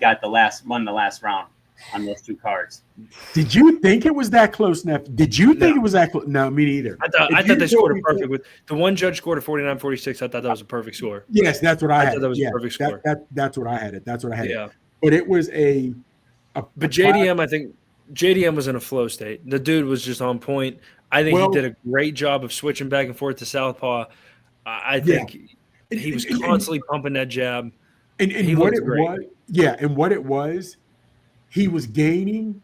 won the last round on those 2 cards. Did you think it was that close, Neff? Did you think it was that close? No, me neither. I thought they scored a perfect with the one judge scored a 49-46. I thought that was a perfect score. Yes, that's what I had. Thought that was a perfect score. That's what I had. That's what I had. Yeah. But it was but JDM, I think JDM was in a flow state. The dude was just on point. I think he did a great job of switching back and forth to southpaw. I think he was constantly pumping that jab. And what it was, and what it was, he was gaining.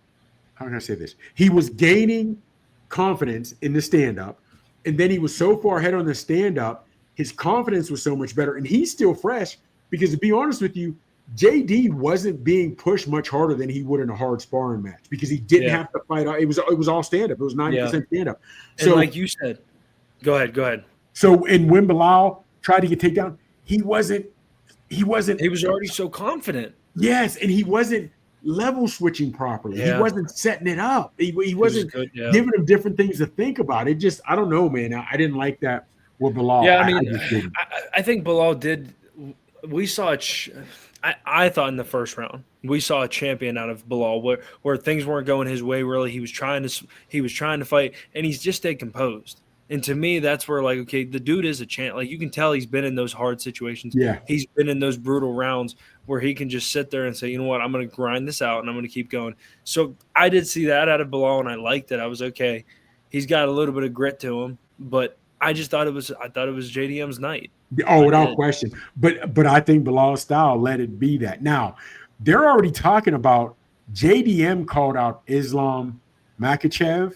How can I say this? He was gaining confidence in the stand-up, and then he was so far ahead on the stand-up, his confidence was so much better, and he's still fresh because, to be honest with you, JD wasn't being pushed much harder than he would in a hard sparring match because he didn't have to fight. It was all stand-up. It was 90% stand-up. So, and like you said, go ahead. So, and when Belal tried to get takedown, he wasn't. He was already so confident. Yes, and he wasn't level switching properly. He wasn't setting it up. He wasn't giving him different things to think about. It just, I don't know, man. I didn't like that with Belal. Yeah, I think Belal did. We saw I thought in the first round we saw a champion out of Belal where things weren't going his way. Really, he was trying to fight, and he's just stayed composed. And to me, that's where, like, okay, the dude is a champ. Like, you can tell he's been in those hard situations. Yeah, he's been in those brutal rounds where he can just sit there and say, you know what, I'm going to grind this out and I'm going to keep going. So I did see that out of Belal, and I liked it. I was okay. He's got a little bit of grit to him, but I thought it was JDM's night. Oh, without question. But I think Belal's style let it be that. Now, they're already talking about JDM called out Islam Makhachev.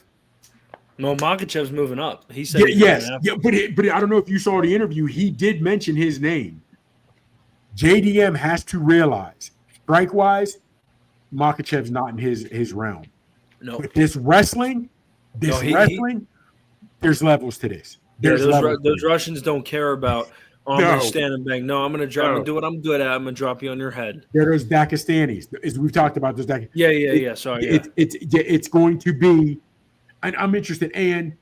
No, Makhachev's moving up. He said but I don't know if you saw the interview. He did mention his name. JDM has to realize, strike-wise, Makhachev's not in his realm. No. But this wrestling, there's levels to this. Those Russians don't care about, I'm going to stand and bang. No, I'm going to drop and do what I'm good at. I'm going to drop you on your head. There are those Daghestanis. As we've talked about those Daghestanis. Sorry. It's going to be, and I'm interested. And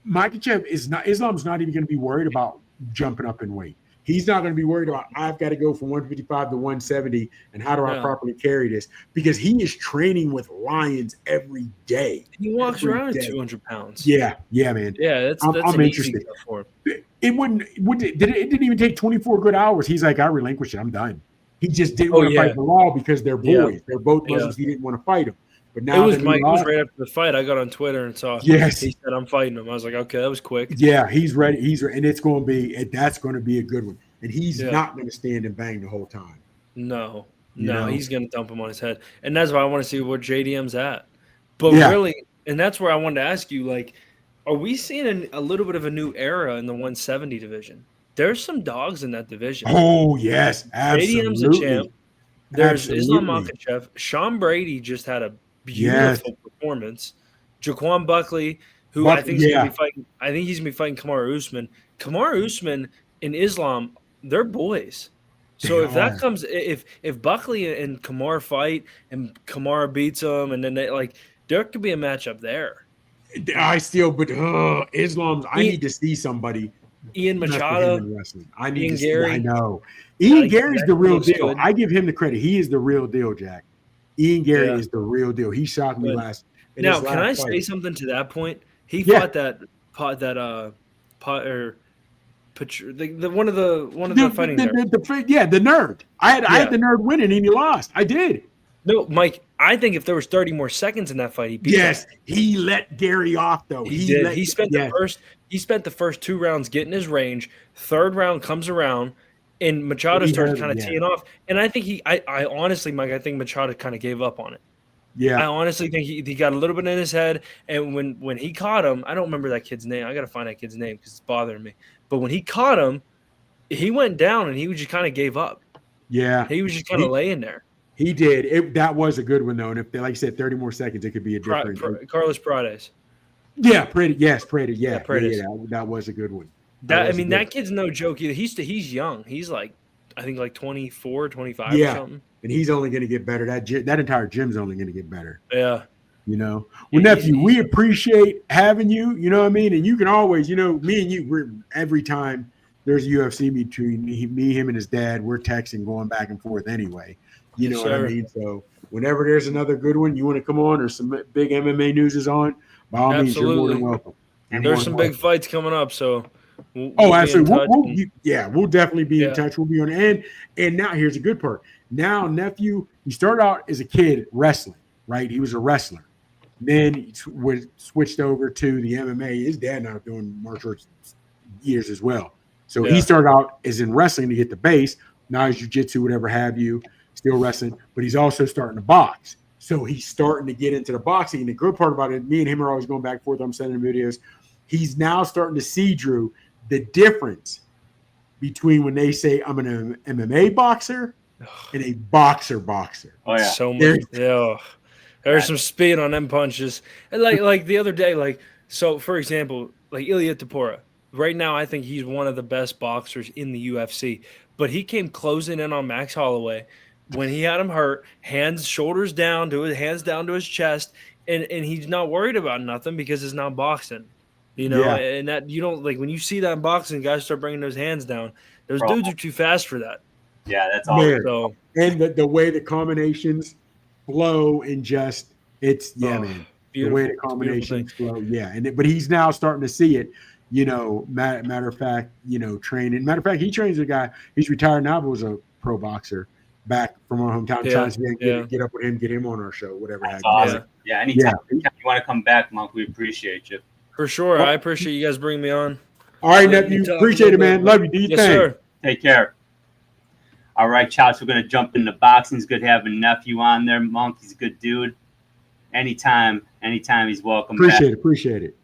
Makhachev Islam's not even going to be worried about jumping up in weight. He's not going to be worried about, I've got to go from 155 to 170, and how do I properly carry this? Because he is training with lions every day. He walks around at 200 pounds. Yeah, man. Yeah, I'm interested. For him. It didn't even take 24 good hours. He's like, I relinquished it. I'm done. He just didn't want to fight Belal because they're boys. Yeah. They're both Muslims. He didn't want to fight him. But now it was right after the fight. I got on Twitter and saw. Yes, he said I'm fighting him. I was like, okay, that was quick. Yeah, he's ready. And it's going to be. That's going to be a good one. And he's not going to stand and bang the whole time. No, he's going to dump him on his head. And that's why I want to see where JDM's at. But really, and that's where I wanted to ask you, like, Are we seeing a little bit of a new era in the 170 division? There's some dogs in that division. Oh, yes, JDM's a champ. absolutely. There's Islam Absolutely. Makhachev. Sean Brady just had a Yes. beautiful performance. Jaquan Buckley, who I Buck, think is going to yeah. be fighting. I think he's going to be fighting Kamaru Usman. Kamaru Usman and Islam, they're boys. So They if that are. comes, if Buckley and Kamar fight and Kamar beats him, and then there could be a matchup there. But Islam's. I need to see somebody. Ian mess with him Machado, in wrestling. I need Ian to see. Gary. I know. Ian Like, Gary's that the real looks deal. good. I give him the credit. He is the real deal, Jack. Ian Gary Yeah. is the real deal. He shocked me Good. last. Now, can I say something to that point? He Yeah. fought that one of the fighting nerds. The nerd. I had the nerd winning and he lost. I did. No, Mike. I think if there was 30 more seconds in that fight, he beat him. Yes, he let Gary off though. He did. He spent the first 2 rounds getting his range. Third round comes around, and Machado started kind of teeing off. And I think I honestly, Mike, I think Machado kind of gave up on it. Yeah. I honestly think he got a little bit in his head, and when he caught him, I don't remember that kid's name. I got to find that kid's name because it's bothering me. But when he caught him, he went down, and he just kind of gave up. Yeah. He was just kind of laying there. He did. That was a good one though. And if they, like you said, 30 more seconds, it could be a different. Carlos Paredes. Yeah, Paredes. Yes, Paredes. Yeah, Paredes. That was a good one. That kid's no joke either. He's young. He's like, I think like 24, 25 or something. And he's only going to get better. That entire gym's only going to get better. Yeah. You know, well, nephew, we appreciate having you. You know what I mean? And you can always, me and you, every time there's a UFC between me, him, and his dad, we're texting, going back and forth anyway. You know what I mean? So whenever there's another good one, you want to come on, or some big MMA news is on, by all means, you're more than welcome. There's some big fights coming up, so. Absolutely. We'll definitely be in touch. We'll be on. And now here's the good part. Now, nephew, he started out as a kid wrestling, right? He was a wrestler. Then he switched over to the MMA. His dad now doing martial arts years as well. So he started out as in wrestling to get the base. Now he's jiu-jitsu, whatever have you, still wrestling. But he's also starting to box. So he's starting to get into the boxing. And the good part about it, me and him are always going back and forth. I'm sending him videos. He's now starting to see, Drew, the difference between when they say I'm an MMA boxer and a boxer. Oh yeah, so much. There's some speed on them punches. And like the other day, so for example, like Ilia Topuria. Right now, I think he's one of the best boxers in the UFC. But he came closing in on Max Holloway when he had him hurt, shoulders down to hands down to his chest, and he's not worried about nothing because it's not boxing. And that you don't like when you see that in boxing, guys start bringing those hands down. Those dudes are too fast for that. Yeah, that's all. So, and the way the combinations flow and just man. The way the combinations flow, but he's now starting to see it. Matter of fact, training. Matter of fact, he trains a guy. He's retired now, but was a pro boxer back from our hometown. Trying to get up with him, get him on our show, whatever. That's awesome. Yeah, anytime you want to come back, Monk, we appreciate you. For sure. I appreciate you guys bringing me on. All right, nephew. Appreciate it, man. Love you. Do your thing. Sir. Take care. All right, Chops, we're going to jump into boxing. It's good having nephew on there. Monk, he's a good dude. Anytime he's welcome back. Appreciate it.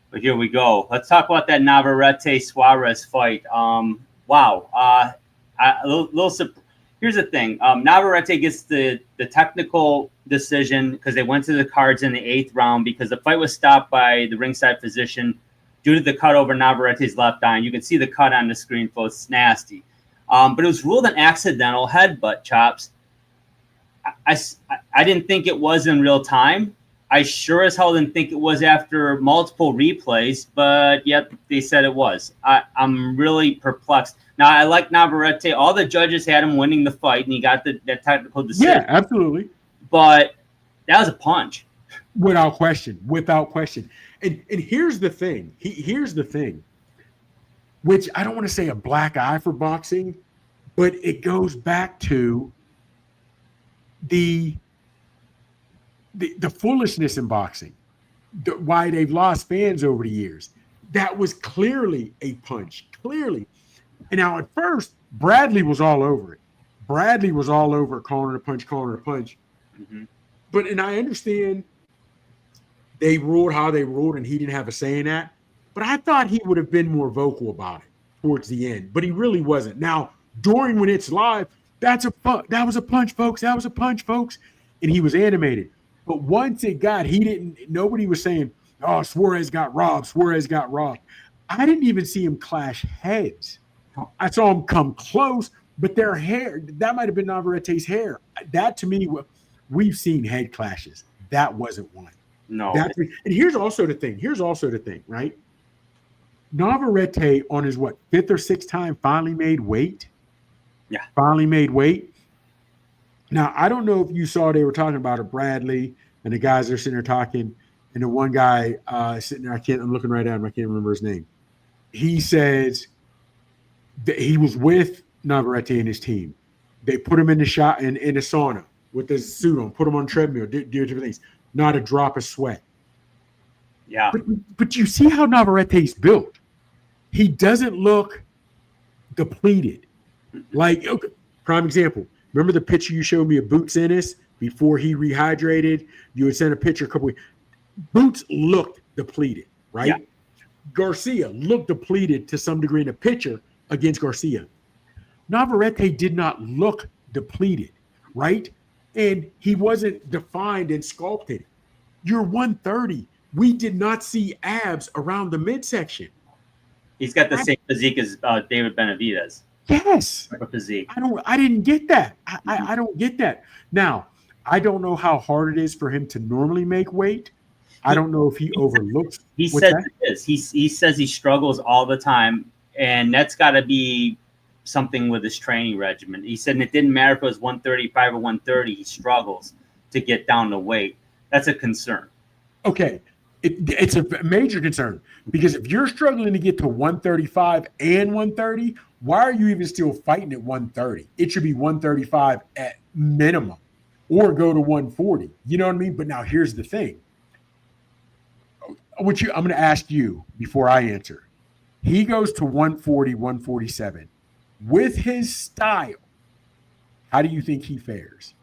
But here we go. Let's talk about that Navarette Suarez fight. Wow. Here's the thing. Navarette gets the technical decision because they went to the cards in the 8th round because the fight was stopped by the ringside physician due to the cut over Navarette's left eye. And you can see the cut on the screen, folks. It's nasty. But it was ruled an accidental headbutt, Chops. I didn't think it was in real time. I sure as hell didn't think it was after multiple replays, but yet they said it was. I'm really perplexed. Now, I like Navarette. All the judges had him winning the fight, and he got the technical decision. Yeah, absolutely. But that was a punch. Without question. And here's the thing. Here's the thing, which I don't want to say a black eye for boxing, but it goes back to the foolishness in boxing, why they've lost fans over the years. That was clearly a punch, clearly. And now at first, Bradley was all over it. Bradley was all over calling it a punch. Mm-hmm. And I understand they ruled how they ruled, and he didn't have a say in that. But I thought he would have been more vocal about it towards the end, but he really wasn't. Now, during when it's live, that was a punch, folks. That was a punch, folks. And he was animated. But once it got, nobody was saying, oh, Suarez got robbed. Suarez got robbed. I didn't even see him clash heads. I saw him come close, but their hair, that might have been Navarette's hair. That to me, we've seen head clashes. That wasn't one. No. And here's also the thing, right? Navarette on his fifth or sixth time finally made weight. Yeah. Finally made weight. Now, I don't know if you saw they were talking about it, Bradley, and the guys are sitting there talking, and the one guy sitting there, I'm looking right at him, I can't remember his name. He says that he was with Navarette and his team. They put him in the sauna with the suit on, put him on treadmill, do different things. Not a drop of sweat. Yeah. But you see how Navarette's built. He doesn't look depleted. Like, okay, prime example. Remember the picture you showed me of Boots Ennis before he rehydrated? You would send a picture a couple weeks. Boots looked depleted, right? Yeah. Garcia looked depleted to some degree in a picture against Garcia. Navarette did not look depleted, right? And he wasn't defined and sculpted. You're 130. We did not see abs around the midsection. He's got the same physique as David Benavidez. Yes. Physique. I didn't get that. I don't get that. Now, I don't know how hard it is for him to normally make weight. I don't know if he overlooks. He says it is. He says he struggles all the time, and that's got to be something with his training regimen. He said it didn't matter if it was 135 or 130. He struggles to get down to weight. That's a concern. Okay. It's a major concern because if you're struggling to get to 135 and 130, why are you even still fighting at 130? It should be 135 at minimum or go to 140. You know what I mean? But now here's the thing. I'm going to ask you before I answer. He goes to 140, 147. With his style, how do you think he fares?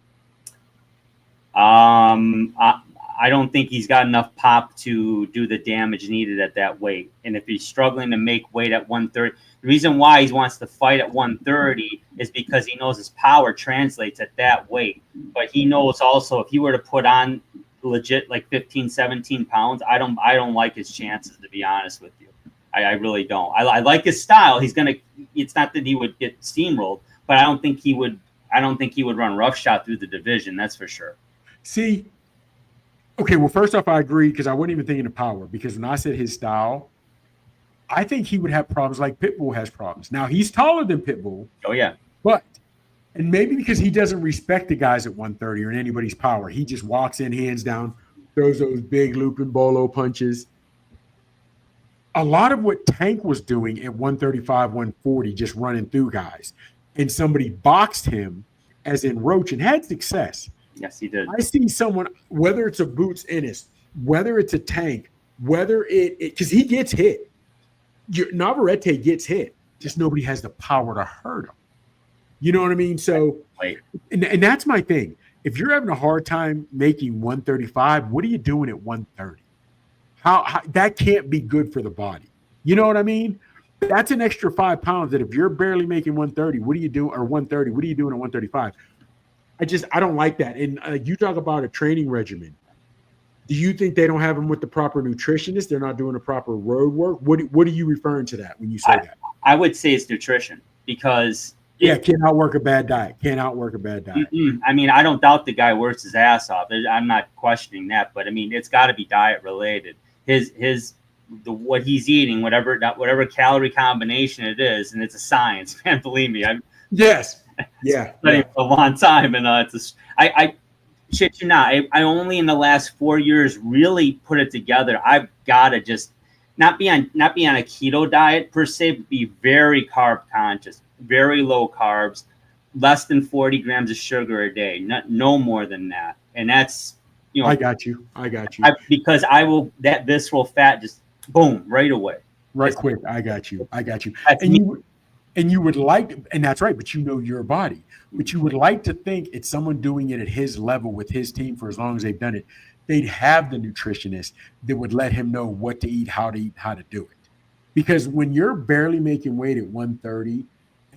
I don't think he's got enough pop to do the damage needed at that weight. And if he's struggling to make weight at 130, the reason why he wants to fight at 130 is because he knows his power translates at that weight. But he knows also if he were to put on legit like 15, 17 pounds, I don't like his chances, to be honest with you. I really don't. I like his style. It's not that he would get steamrolled, but I don't think he would run roughshod through the division. That's for sure. See, okay, well, first off, I agree because I wasn't even thinking of power because when I said his style, I think he would have problems like Pitbull has problems. Now, he's taller than Pitbull. Oh, yeah. And maybe because he doesn't respect the guys at 130 or in anybody's power. He just walks in, hands down, throws those big looping bolo punches. A lot of what Tank was doing at 135, 140, just running through guys. And somebody boxed him, as in Roach, and had success. Yes, he did. I see someone, whether it's a Boots Ennis, whether it's a Tank, whether because he gets hit. Navarette gets hit. Just nobody has the power to hurt him. You know what I mean? So, and that's my thing. If you're having a hard time making 135, what are you doing at 130? How that can't be good for the body. You know what I mean? That's an extra 5 pounds that if you're barely making 130, what are you doing? Or 130, what are you doing at 135? I don't like that. And you talk about a training regimen. Do you think they don't have them with the proper nutritionist? They're not doing the proper road work? What are you referring to that when you say that? I would say it's nutrition because can't outwork a bad diet. I mean, I don't doubt the guy works his ass off. I'm not questioning that, but I mean, it's got to be diet related. What he's eating, whatever calorie combination it is, and it's a science, man. Believe me, Yes. Yeah. Studying for a long time, and I shit you not. I only in the last 4 years really put it together. I've got to just not be on a keto diet per se, but be very carb conscious, very low carbs, less than 40 grams of sugar a day, no more than that. And that's, I got you. Because that visceral fat just boom right away. Right quick. I got you. And you would like, and that's right, but you know your body. But you would like to think it's someone doing it at his level with his team for as long as they've done it. they'd have the nutritionist that would let him know what to eat, how to do it. Because when you're barely making weight at 130,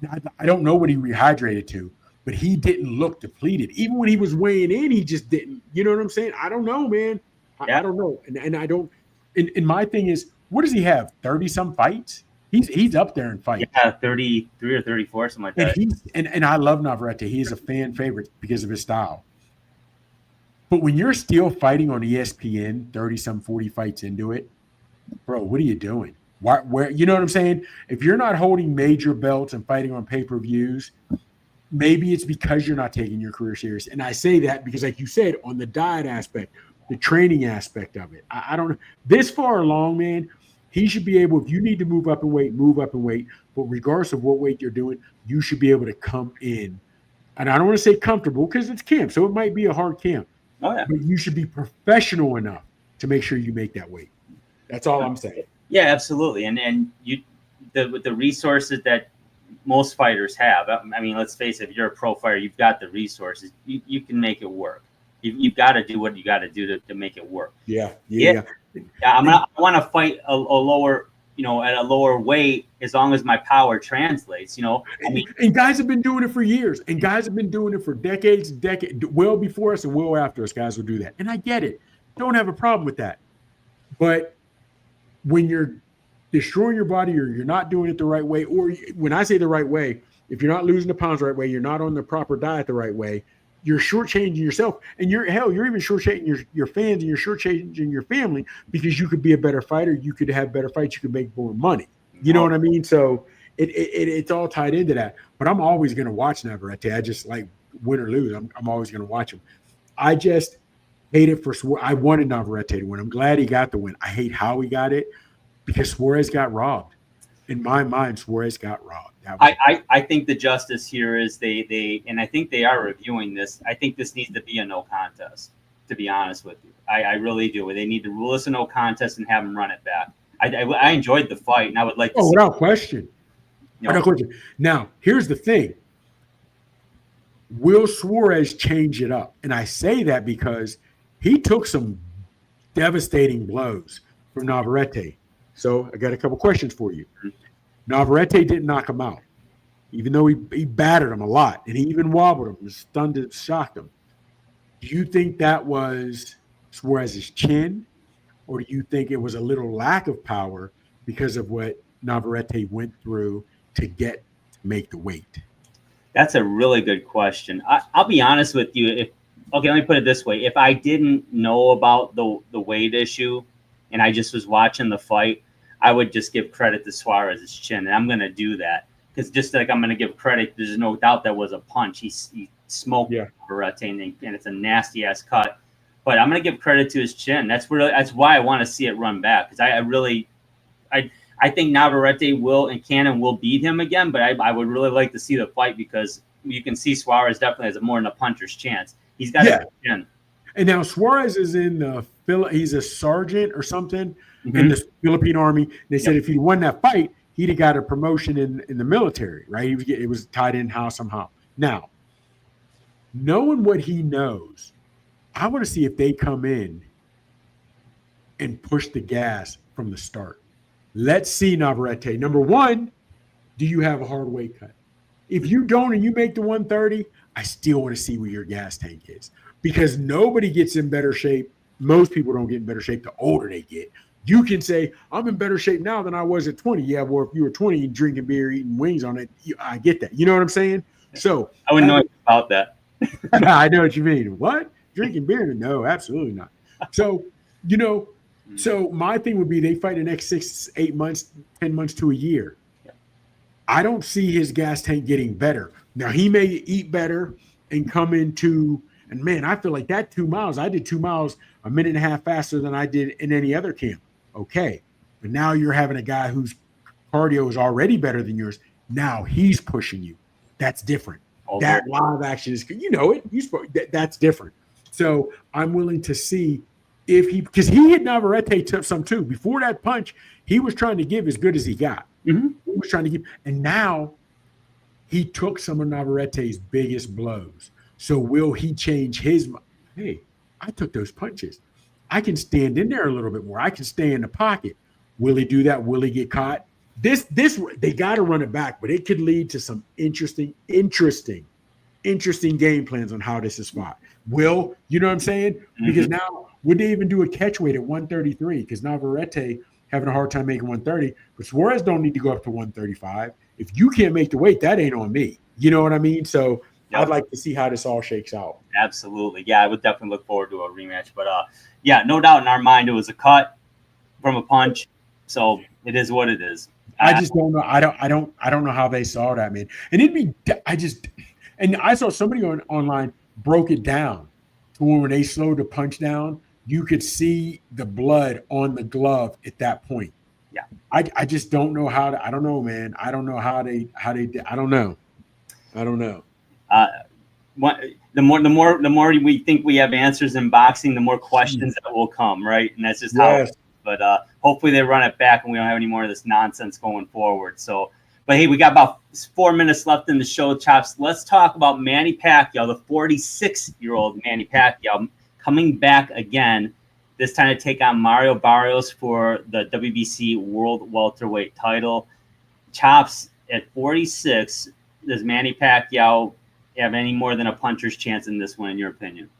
and I don't know what he rehydrated to, but he didn't look depleted. Even when he was weighing in, he just didn't. You know what I'm saying? I don't know, man. I don't know. And I don't. And my thing is, what does he have? 30-some fights? He's up there in fights. Yeah, 33 or 34, something like that. And I love Navarette. He is a fan favorite because of his style. But when you're still fighting on ESPN, 30-some 40 fights into it, bro, what are you doing? Where you know what I'm saying? If you're not holding major belts and fighting on pay-per-views, maybe it's because you're not taking your career serious. And I say that because, like you said, on the diet aspect, the training aspect of it, I don't know. This far along, man, he should be able, if you need to move up in weight, move up in weight. But regardless of what weight you're doing, you should be able to come in. And I don't want to say comfortable because it's camp, so it might be a hard camp. Oh, yeah. But you should be professional enough to make sure you make that weight. That's all I'm saying. Yeah, absolutely. And with the resources that most fighters have, I mean, let's face it, if you're a pro fighter, you've got the resources. You can make it work. You've got to do what you got to do to make it work. Yeah. I want to fight a lower, at a lower weight as long as my power translates. And guys have been doing it for years, and guys have been doing it for decades, well before us and well after us. Guys will do that, and I get it. Don't have a problem with that, but when you're destroying your body or you're not doing it the right way, or when I say the right way, if you're not losing the pounds the right way, you're not on the proper diet the right way, you're shortchanging yourself. And you're even shortchanging your fans, and you're shortchanging your family because you could be a better fighter. You could have better fights. You could make more money. You know what I mean? So it's all tied into that. But I'm always going to watch Navarette. I just like win or lose. I'm always going to watch him. I just hate it for Suarez. I wanted Navarette to win. I'm glad he got the win. I hate how he got it because Suarez got robbed. In my mind, Suarez got robbed. I think the justice here is they and I think they are reviewing this. I think this needs to be a no contest, to be honest with you. I really do. They need to rule us a no contest and have him run it back. I enjoyed the fight, and I would like to see without question. Without question. Now, here's the thing. Will Suarez change it up? And I say that because he took some devastating blows from Navarette. So I got a couple questions for you. Navarette didn't knock him out, even though he battered him a lot, and he even wobbled him, stunned and shocked him. Do you think that was Suarez's chin, or do you think it was a little lack of power because of what Navarette went through to make the weight? That's a really good question. I'll be honest with you. Let me put it this way. If I didn't know about the weight issue and I just was watching the fight, I would just give credit to Suarez's chin. And I'm going to do that because just like I'm going to give credit, there's no doubt that was a punch. He smoked Navarette, and it's a nasty-ass cut. But I'm going to give credit to his chin. That's why I want to see it run back because I think Navarette will beat him again, but I would really like to see the fight because you can see Suarez definitely has more than a puncher's chance. He's got a chin. And now Suarez is in he's a sergeant or something in the Philippine Army. They said if he won that fight, he'd have got a promotion in the military, right? It was tied in somehow. Now, knowing what he knows, I want to see if they come in and push the gas from the start. Let's see, Navarette. Number one, do you have a hard weight cut? If you don't and you make the 130, I still want to see where your gas tank is because nobody gets in better shape. Most people don't get in better shape the older they get. You can say, I'm in better shape now than I was at 20. Yeah, well, if you were 20 drinking beer, eating wings on it, I get that. You know what I'm saying? So I wouldn't know about that. I know what you mean. What? Drinking beer? No, absolutely not. So, so my thing would be they fight the next 6, 8 months, 10 months to a year. I don't see his gas tank getting better. Now, he may eat better and come into – and, man, I feel like that 2 miles, I did 2 miles a minute and a half faster than I did in any other camp. Okay. But now you're having a guy whose cardio is already better than yours. Now he's pushing you. That's different. That live action is – that's different. So I'm willing to see if because he hit Navarette some too. Before that punch, he was trying to give as good as he got. Mm-hmm. He was trying to give, and now he took some of Navarette's biggest blows. So will he change his? Hey, I took those punches. I can stand in there a little bit more. I can stay in the pocket. Will he do that? Will he get caught? This they got to run it back, but it could lead to some interesting game plans on how this is fought. Will, you know what I'm saying? Because now, would they even do a catch weight at 133? Because Navarette having a hard time making 130, but Suarez don't need to go up to 135. If you can't make the weight, that ain't on me. You know what I mean? So I'd like to see how this all shakes out. Absolutely. Yeah, I would definitely look forward to a rematch. But yeah, no doubt in our mind it was a cut from a punch. So it is what it is. I just don't know. I don't know how they saw that, man. And and I saw somebody online broke it down to when they slowed the punch down, you could see the blood on the glove at that point. Yeah. I just don't know how to, I don't know, man. I don't know how they did. I don't know. The more we think we have answers in boxing, the more questions that will come, right? And that's just how it is. But hopefully they run it back and we don't have any more of this nonsense going forward. So, but hey, we got about 4 minutes left in the show, Chops. Let's talk about Manny Pacquiao, the 46-year-old Manny Pacquiao, coming back again, this time to take on Mario Barrios for the WBC World Welterweight title. Chops, at 46, does Manny Pacquiao have any more than a puncher's chance in this one, in your opinion?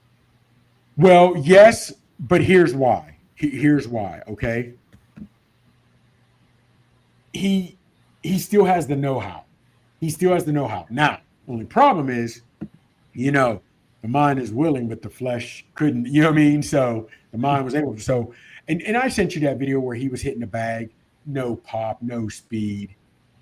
Well, yes, but here's why. Here's why, okay? He still has the know-how. Now, only problem is, the mind is willing, but the flesh couldn't, you know what I mean? So the mind was able to. So, and I sent you that video where he was hitting the bag, no pop, no speed.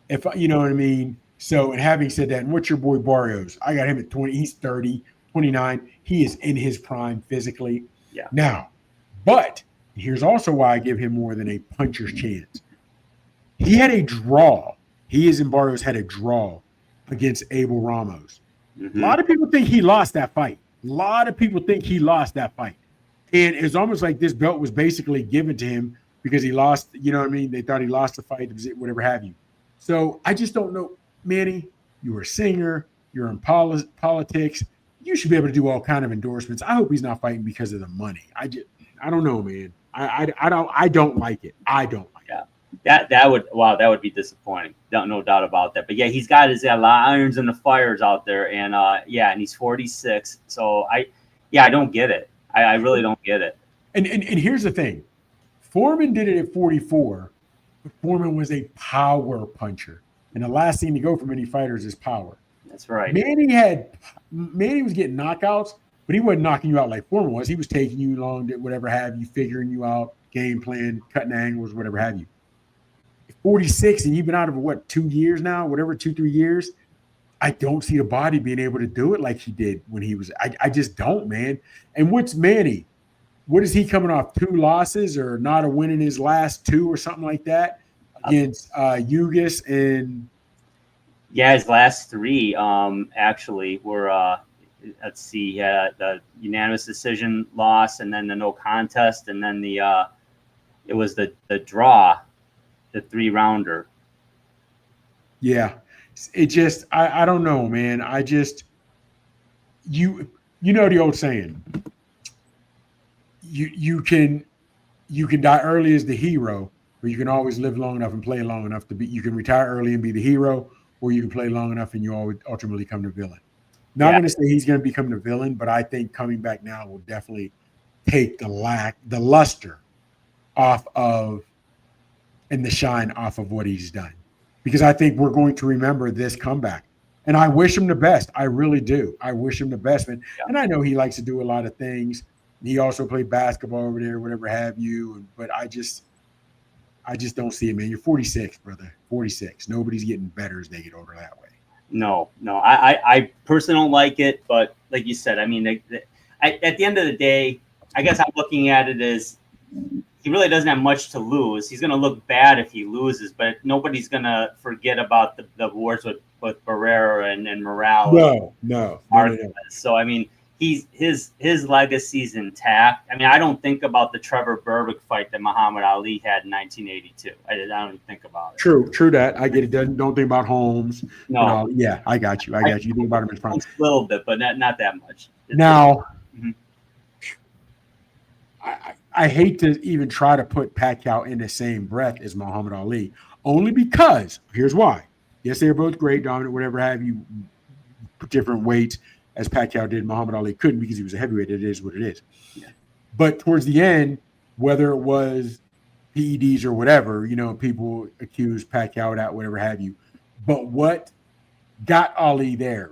You know what I mean? So, and having said that, and what's your boy Barrios? I got him at 20. He's 30, 29. He is in his prime physically. Yeah. Now, but here's also why I give him more than a puncher's chance. He had a draw. Barrios had a draw against Abel Ramos. A lot of people think he lost that fight. And it's almost like this belt was basically given to him because he lost, you know what I mean? They thought he lost the fight, whatever have you. So I just don't know. Manny, you're a singer. You're in politics. You should be able to do all kind of endorsements. I hope he's not fighting because of the money. I don't know, man. I don't like it. I don't like it. That would be disappointing. No doubt about that. But yeah, he's got a lot of irons in the fires out there, and and he's 46. So I don't get it. I really don't get it. And here's the thing, Foreman did it at 44, but Foreman was a power puncher, and the last thing to go from any fighters is power. That's right. Manny was getting knockouts, but he wasn't knocking you out like Foreman was. He was taking you long, whatever have you, figuring you out, game plan, cutting angles, whatever have you. 46, and you've been out of 2 years now, 2-3 years. I don't see the body being able to do it like he did when he was. I just don't, man. And what's Manny? What is he coming off? 2 losses or not a win in his last 2 or something like that against Ugas and. Yeah, his last 3 actually were. Let's see, the unanimous decision loss, and then the no contest, and then it was the draw. The 3-rounder. Yeah. It just, I don't know, man. I just, you know the old saying, you can die early as the hero, or you can always live long enough and play long enough you can retire early and be the hero, or you can play long enough and you always ultimately become the villain. Not going to say he's going to become the villain, but I think coming back now will definitely take the luster off of, and the shine off of what he's done, because I think we're going to remember this comeback, and I wish him the best. I really do. I wish him the best, man. Yeah. And I know he likes to do a lot of things. He also played basketball over there, whatever have you. But I just don't see it, man. You're 46, brother. 46. Nobody's getting better as they get older that way. No. I personally don't like it, but like you said, I mean, at the end of the day, I guess I'm looking at it as. He really doesn't have much to lose. He's going to look bad if he loses, but nobody's going to forget about the wars with Barrera and Morales. No. So, I mean, his legacy's intact. I mean, I don't think about the Trevor Berbick fight that Muhammad Ali had in 1982. I don't even think about it. True that. I get it. Don't think about Holmes. No. Yeah, I got you. You think about him in front. A little bit, but not that much. Now, I hate to even try to put Pacquiao in the same breath as Muhammad Ali, only because here's why. Yes, they're both great, dominant, whatever have you, different weights as Pacquiao did. Muhammad Ali couldn't because he was a heavyweight. It is what it is. Yeah. But towards the end, whether it was PEDs or whatever, people accuse Pacquiao of that, whatever have you. But what got Ali there,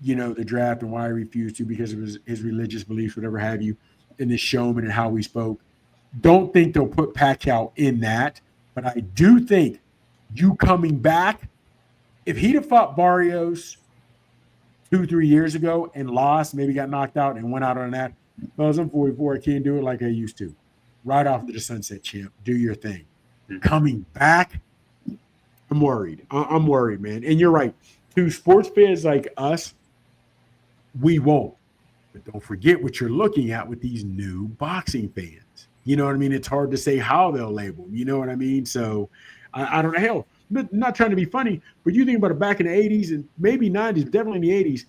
the draft and why he refused to, because of his religious beliefs, whatever have you, and the showman and how he spoke. Don't think they'll put Pacquiao in that, but I do think you coming back, if he'd have fought Barrios 2-3 years ago and lost, maybe got knocked out and went out on that, fellas, I'm 44, I can't do it like I used to. Right off to the sunset, champ. Do your thing. Coming back, I'm worried. I'm worried, man. And you're right. To sports fans like us, we won't. But don't forget what you're looking at with these new boxing fans. You know what I mean? It's hard to say how they'll label them. You know what I mean? So I don't know. Hell, not trying to be funny, but you think about it back in the 80s and maybe 90s, definitely in the 80s.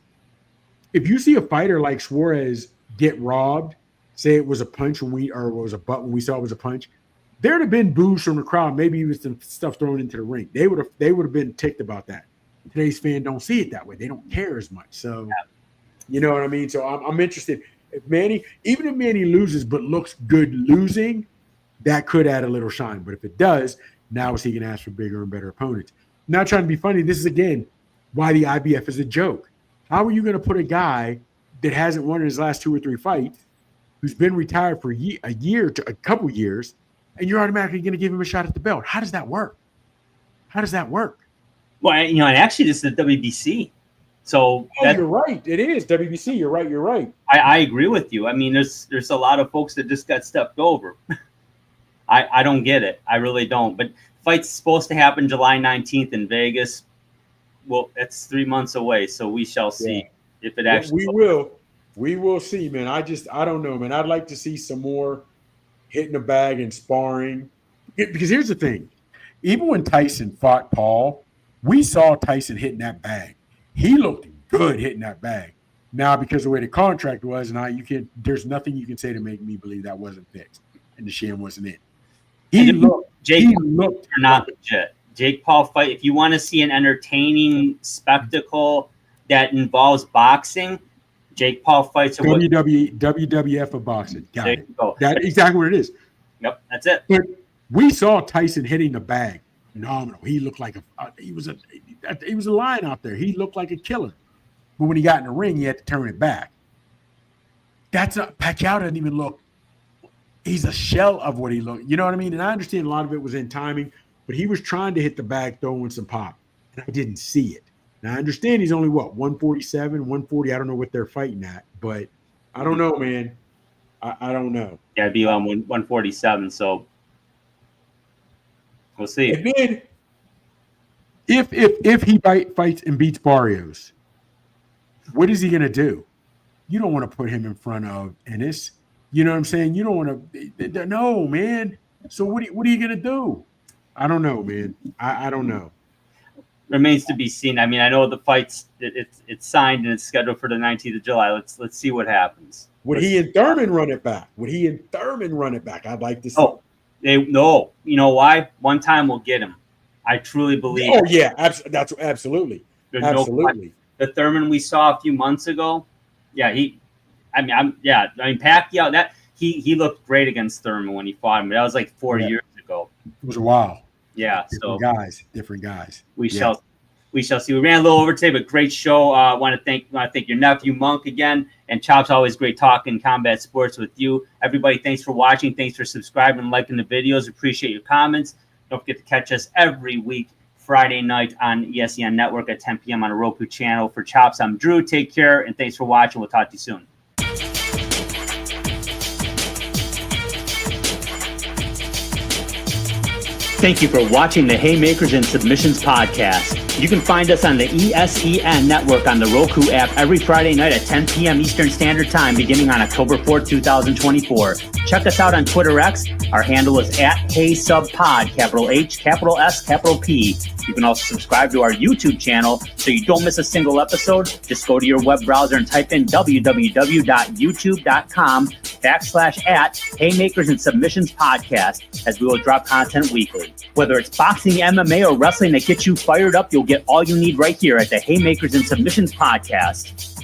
If you see a fighter like Suarez get robbed, say it was a punch when it was a butt when we saw it was a punch, there'd have been boos from the crowd, maybe even some stuff thrown into the ring. They would have been ticked about that. Today's fan don't see it that way. They don't care as much. So you know what I mean? So I'm interested. If Manny loses but looks good losing, that could add a little shine. But if it does, now is he can ask for bigger and better opponents. Not trying to be funny. This is, again, why the IBF is a joke. How are you going to put a guy that hasn't won in his last 2 or 3 fights, who's been retired for a year to a couple years, and you're automatically going to give him a shot at the belt? How does that work? Well, and actually, this is the WBC. So you're right. It is WBC. You're right. I agree with you. I mean, there's a lot of folks that just got stepped over. I don't get it. I really don't. But fight's supposed to happen July 19th in Vegas. Well, that's 3 months away, so we shall see if it actually. We will see, man. I don't know, man. I'd like to see some more hitting the bag and sparring. Because here's the thing. Even when Tyson fought Paul, we saw Tyson hitting that bag. He looked good hitting that bag. Now, because of the way the contract was, there's nothing you can say to make me believe that wasn't fixed and the sham wasn't it. Jake looked not legit. Jake Paul fight. If you want to see an entertaining spectacle that involves boxing, Jake Paul fights. WWF of boxing. Got it. That's exactly what it is. Yep, that's it. But we saw Tyson hitting the bag. Phenomenal. He looked like he was a lion out there. He looked like a killer. But when he got in the ring, he had to turn it back. Pacquiao doesn't even look. He's a shell of what he looked. You know what I mean? And I understand a lot of it was in timing, but he was trying to hit the bag, throwing some pop, and I didn't see it. Now I understand he's only 147, 140. I don't know what they're fighting at, but I don't know, man. I don't know. Yeah, it'd be on 147. So we'll see. And then if he fights and beats Barrios, what is he gonna do? You don't want to put him in front of Ennis. You know what I'm saying? You don't want to. No, man. So what are you gonna do? I don't know, man. I don't know. Remains to be seen. I mean, I know the fight's it's signed and it's scheduled for the 19th of July. Let's see what happens. Would he and Thurman run it back? I'd like to see. Oh, no. You know why? One time we'll get him. I truly believe. Oh yeah, that's absolutely. Absolutely. The Thurman we saw a few months ago. Yeah, Pacquiao. That he looked great against Thurman when he fought him. That was like 4 years ago. It was a while. Yeah, different guys. We shall see. We ran a little over today, but great show. I want to thank your nephew Monk again, and Chop's always great talking combat sports with you. Everybody, thanks for watching. Thanks for subscribing and liking the videos. Appreciate your comments. Don't forget to catch us every week Friday night on ESPN Network at 10 p.m. on a Roku channel. For Chops, I'm Drew. Take care, and thanks for watching. We'll talk to you soon. Thank you for watching the Haymakers and Submissions podcast. You can find us on the ESEN network on the Roku app every Friday night at 10 p.m. Eastern Standard Time beginning on October 4th, 2024. Check us out on Twitter X. Our handle is @HeySubPod, capital H, capital S, capital P. You can also subscribe to our YouTube channel so you don't miss a single episode. Just go to your web browser and type in www.youtube.com/@Haymakers and Submissions Podcast, as we will drop content weekly. Whether it's boxing, MMA, or wrestling that gets you fired up, you'll get all you need right here at the Haymakers and Submissions Podcast.